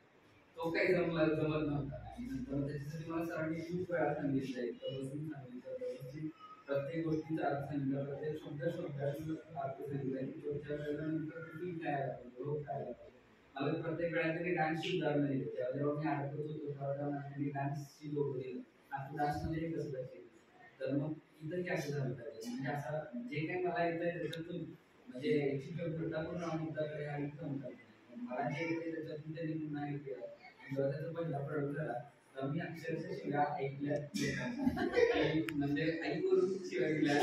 तो काही जमत नव्हता आणि नंतर त्याच्यासाठी मला सरांनी खूप वेळा सांगितलंय बसून सांगितलं व्यवस्थित प्रत्येक गोष्टीचा अर्थ सांगितला, प्रत्येक शब्दाचा अर्थ सांगितला की पुढच्या वेळेनंतर तुम्ही काय रोग काय मला प्रत्येक वेळा तरी डान्सची उदाहरणं दिली. जेव्हा मी अडकत होतो तेव्हा मी डान्सची लोक दिलं आता डान्समध्ये हे कसं पाहिजे, तर मग इथंही असं झालं पाहिजे. म्हणजे असं जे काही मला येतं त्याच्यातून म्हणजे शिकवता पण मुद्दाकडे ऐकलं म्हणतात मला जे येते त्याच्यातून त्यांनी पुन्हा हे केलं. जेव्हा त्याचा पहिला प्रयोग झाला तर मी अक्षरशः शिव्या ऐकल्या म्हणजे ऐकून शिव्या दिल्या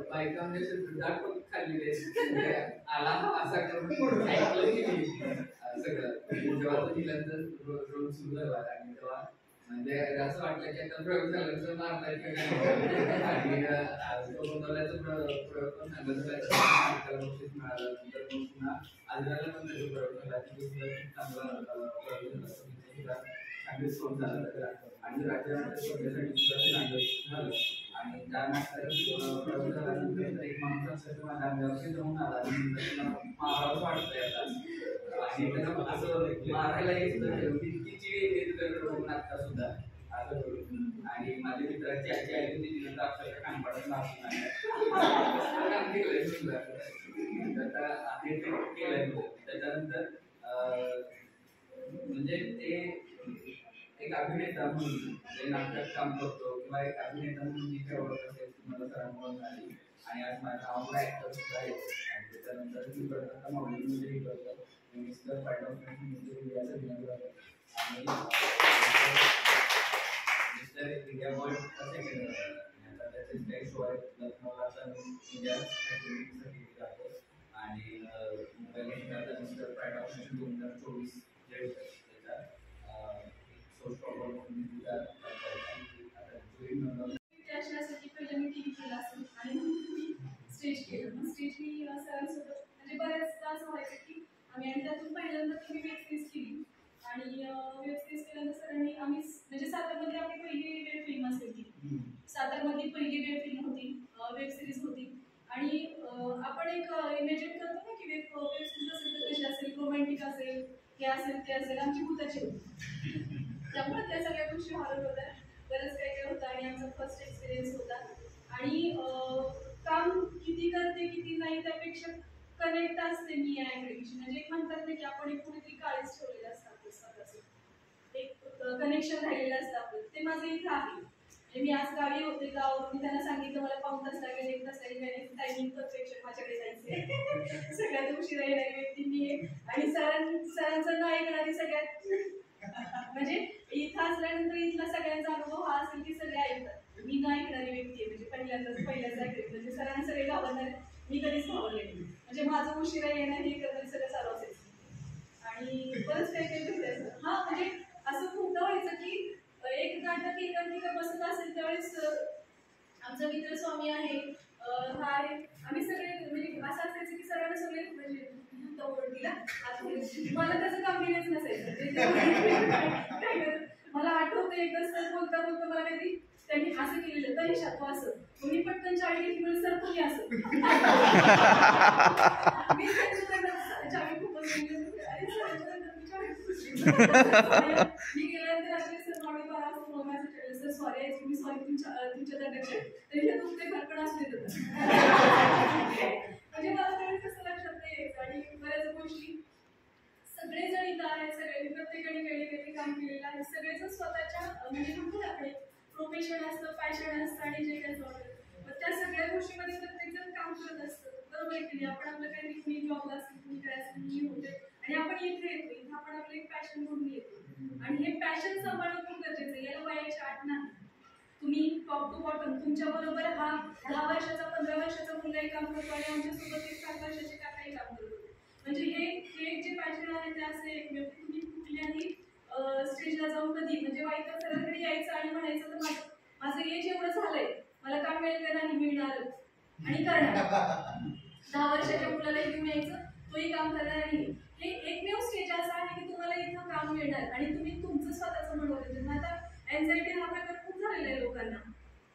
बायका म्हणजे दाट पण खाल्लेले आला असा करून ऐकलं की सगळं. जेव्हा तो दिल्यानंतर रोज सुरू झाला आणि तेव्हा म्हणजे असं वाटलं की आता प्रयोग झाला तर मारता येत आणि बनवल्याचा प्रयोग पण चांगला झाला, बक्षीस मिळालं. नंतर मग पुन्हा आजराला पण त्याचा प्रयोग झाला की दुसरा चांगला प्रयोग झाला, चांगली सोड झाला त्याला आणि राज्यामध्ये स्पर्धेसाठी सुद्धा चांगलं झालं. आणि त्या नाटकाचा प्रयोग झाल्यानंतर एक माणूस अक्षरशः माझ्या अंगावरती जाऊन आला आणि मारावंच वाटतंय आता आणि त्याला असं मारायला येत इतकी चिडी येते तुझ्याकडे नाटका सुद्धा असं करून. आणि माझ्या मित्राची आजी आली होती तिनं तर अक्षरशः कानपाडात नाचून काम केलंय सुद्धा केलंय. त्याच्यानंतर म्हणजे ते एक अभिनेता म्हणून जे नाटकात काम करतो किंवा एक अभिनेता म्हणून जी काही ओळख असेल तुम्हाला सरांकडून आली आणि आज माझा आवडा ऍक्टर सुद्धा आहे. आणि त्याच्यानंतर मी आता मॉडेलिंगमध्येही करतो, मिस्टर पार्ट ऑफ इंडियाचा विनर आहे आणि मिस्टर इंडिया वर्ल्ड सेकंड आहे. आता त्याचेच काही शो आहेत लखनौला आता इंडिया साठी जातो आणि मुंबईला मिस्टर पार्ट ऑफ 2024 जे त्याचा त्यासाठी पहिलं मी टीव्ही केला असेल आणि स्टेज केलं. मग स्टेज मी सरांसोबत म्हणजे बऱ्याचदा असं व्हायचं की आम्ही आणि त्यातून पहिल्यांदा तुम्ही वेब सिरीज केली आणि वेब सिरीज केल्यानंतर सरांनी आम्ही म्हणजे सातारमध्ये आपली पहिली वेब फिल्म असेल ती सातारमधली पहिली वेब फिल्म होती, वेब सिरीज होती. आणि आपण एक इमॅजिन करतो ना की वेब सिरीज असेल तर कशी असेल, रोमॅन्टिक असेल, हे असेल ते असेल, आमची भूताची होती. त्यामुळे त्या सगळ्या गोष्टी हॉरर होत्या, बरंच काही काही होतं आणि आमचा फर्स्ट एक्सपिरियन्स होता. आणि काम किती करते किती नाही त्यापेक्षा कनेक्ट असते मी या ॲक्टिव्हिटी. म्हणजे एक म्हणतात ना की आपण एक कुठेतरी काळीच ठेवलेलं असतं आपलं स्वतःचं, एक कनेक्शन राहिलेलं असतं आपलं. ते माझं इथं आहे. म्हणजे मी आज गावी होते, गावावर मी त्यांना सांगितलं मला पाऊण तास लागेल, 1 तास लागेल, टायमिंग परफेक्शन माझ्याकडे जायचे. सगळ्यात उशिरा येणारी व्यक्ती मी आहे आणि सरांचं न ऐकणारी सगळ्यात म्हणजे इथं असल्यानंतर इथला सगळ्यांचा अनुभव हा असेल की सगळे ऐकतात. मी न ऐकणारी व्यक्ती आहे म्हणजे पहिल्यांदाच ऐकते. म्हणजे सरांना सगळे घाबरणार, मी कधीच घाबरले नाही. म्हणजे माझं उशिरा येणं हे कधी सगळं चालू असायचं आणि बरंच काही काही भेटायचं. हा म्हणजे असं खूपदा व्हायचं की एक नाटक एकांकिका बसत असेल त्यावेळेस आमचा मित्र स्वामी आहे हा आहे, आम्ही सगळे म्हणजे असं असायचं की सरांना सगळे म्हणजे दिला मला त्याचं काम दिलेच नसायचं. मला आठवतं एकदा सर बोलता बोलता मला काहीतरी त्यांनी असं केलेलं तरी शातो असं मी पटकन चावी घेतली म्हणजे सर तुम्ही असं मी चावी खूपच मी गेल्यानंतर आपले सर मागे बारा वाजता सर सॉरी आहे तुम्ही सॉरी तुमच्या दंडाचे तरी हे तुमचे घरपण असले तर म्हणजे मला त्यावेळेस कसं लक्षात नाही यायचं. आणि बऱ्याच गोष्टी सगळेजण इथं आहेत, सगळ्यांनी प्रत्येकाने वेगळे काम केलेलं आहे. सगळेजण स्वतःच्या म्हणजे म्हणतो ना आपण प्रोफेशन असतं, पॅशन असतं आणि जे काही जॉब मग त्या सगळ्या गोष्टीमध्ये प्रत्येकजण काम करत असतं. बरोबर आहे की नाही. आपण आपलं काही कुणी जॉबला असेल कुणी काय असेल मी होते आणि आपण इथे येतो, इथं आपण आपलं एक पॅशन म्हणून येतो आणि हे पॅशन सांभाळणं खूप गरजेचं आहे. याला वयाची अट नाही. तुम्ही टॉप टू बॉटम तुमच्या बरोबर हा 10 वर्षाचा 15 वर्षाचा मुलगाही काम करतो आणि आमच्यासोबत एक 7 वर्षाचे काकाही काम करतो. म्हणजे हे जे पॅशन आहे ते असे एकमेव तुम्ही कुठल्याही स्टेजला जाऊन कधी म्हणजे वाईकर सरांकडे यायचं आणि म्हणायचं तर माझं एज एवढं झालंय मला काम मिळेल का नाही मिळणारच आणि करणार. 10 वर्षाच्या मुलाला घेऊन यायचं तोही काम करणार आणि हे एकमेव स्टेज असं आहे की तुम्हाला इथं काम मिळणार आणि तुम्ही तुमचं स्वतःचं मनोरंजन. आता एन्झायटी हा प्रकार खूप झालेला आहे लोकांना.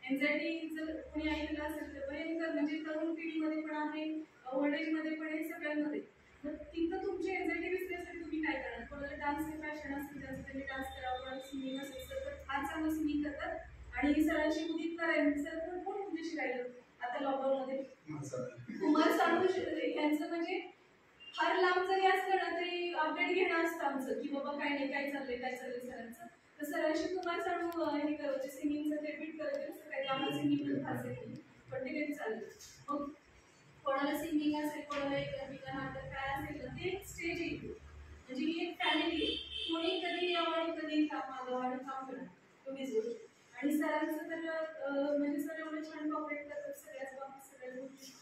एन्झायटी जर कोणी ऐकलं असेल तर भयंकर म्हणजे तरुण पिढीमध्ये पण आहे, ओल्ड एजमध्ये पण आहे, सगळ्यांमध्ये. मग तिथं तुमची एन्झायटी विसरण्यासाठी तुम्ही काय करणार. कोणाला डान्सचे पॅशन असेल त्याचं त्यांनी डान्स करावं, कोणाला सिंगिंग असेल तर फार चांगलं सिंगिंग करतात आणि सरांशी उदित नारायण सर पण कोण तुमच्याशी राहिलं आता लॉकडाऊन मध्ये कुमार सानू यांचं म्हणजे फार लांब जरी असलं ना तरी अपडेट घेणं असतं आमचं की बाबा काय नाही काय चाललंय सरांचं. तर सरांशी कुमार सानू हे करायचे सिंगिंगचं रिपीट करायचे असं काही आम्हाला सिंगिंग खास येते पण ते कधी चाललं. मग कोणाला सिंगिंग असेल कोणाला एकांकिका नाटक काय असेल तर ते स्टेज येईल म्हणजे ही एक फॅमिली आहे. कोणी कधी यावं आणि कधी मागं आणि काम करा एवढीच गोष्ट. आणि सरांचं तर म्हणजे सर एवढं छान कॉपरेट करतात सगळ्याच बाबतीत सगळ्या गोष्टी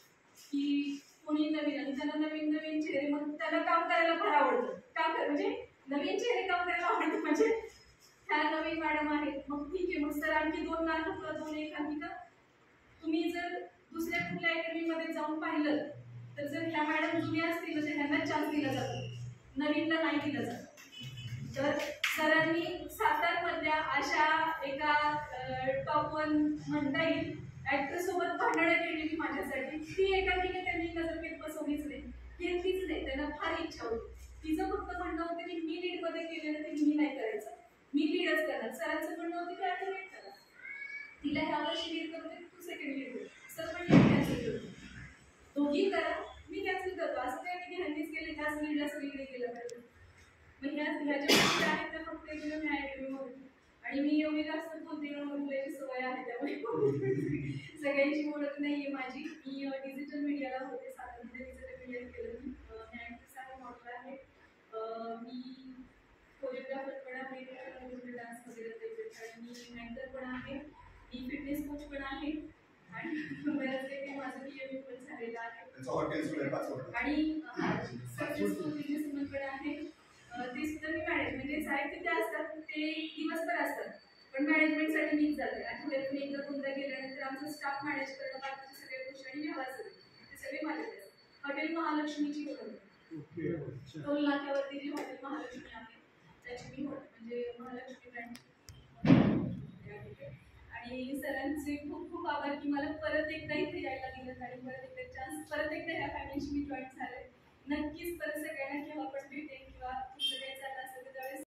की कोणी नवीन आणि त्यांना नवीन नवीन चेहरे मग त्यांना काम करायला फार आवडतं. काम म्हणजे नवीन चेहरे काम करायला आवडतं म्हणजे ह्या नवीन मॅडम आहेत मग ठीक आहे. मग सर आणखी 2 नाटक 2 एकांकिका तुम्ही जर दुसऱ्या कुठल्या अकॅडमीमध्ये जाऊन पाहिलं तर जर ह्या मॅडम जुन्या असतील तर ह्यांना चान्स दिला जातो नवीनला नाही दिला जातो. तर सरांनी सातारमधल्या अशा एका टॉप 1 म्हणता येईल ऍक्टर सोबत भांडणं केलेली माझ्यासाठी ती एकांकिका त्यांनी नजरकेत बसवलीच नाही घेतलीच नाही. त्यांना फार इच्छा होती. तिचं फक्त म्हणणं होतं की मी लीड मध्ये केलेलं ते मी नाही करायचं मी लीडच करणार. सरांचं म्हणणं होतं की आता लीड करा तिला ह्या वर्षी लीड करते तू सेकंड लीड कर. सर म्हणजे कॅन्सल करतो दोघी करा मी कॅन्सल करतो असं काही नाही की ह्यांनीच केले ह्याच लीडला सगळीकडे केलं पाहिजे. मग ह्या ज्या गोष्टी आहेत त्या फक्त एकदम ह्या अकॅडमीमध्ये आणि मी एवढी जास्त बोलते बोलायची सवय आहे त्यामुळे सगळ्यांची ओळख नाही आहे माझी. मी डिजिटल मीडियाला होते सातारमध्ये डिजिटल मीडिया केलं मी ॲक्ट्रेस आहे मॉडेल आहे मी कोरिओग्राफर पण आहे डान्स वगैरे आणि मी ॲक्टर पण आहे मी फिटनेस कोच पण आहे आणि बऱ्याच काही माझं PMU पण झालेलं आहे आणि सक्सेसफुल बिझनेसमन पण आहे. ते सुद्धा मी मॅनेज म्हणजे साहेब तिथे असतात ते दिवसभर असतात पण मॅनेजमेंटसाठी मीच जाते. आठवड्यातून एकदा 2दा गेल्यानंतर आमचा स्टाफ मॅनेज करणं बाकीच्या सगळ्या गोष्टी आणि व्यवहार सगळे ते सगळे माझ्याकडे असतात. हॉटेल महालक्ष्मीची होतं टोल नाक्यावरती जी हॉटेल महालक्ष्मी आहे त्याची मी म्हणजे महालक्ष्मी ब्रँड आणि सरांचे खूप खूप आभार की मला परत एकदा इथे यायला दिलं आणि परत एकदा चान्स परत एकदा ह्या फॅमिलीशी मी जॉईन झाले. नक्कीच परत सगळ्यांना केव्हा पण भेटेन किंवा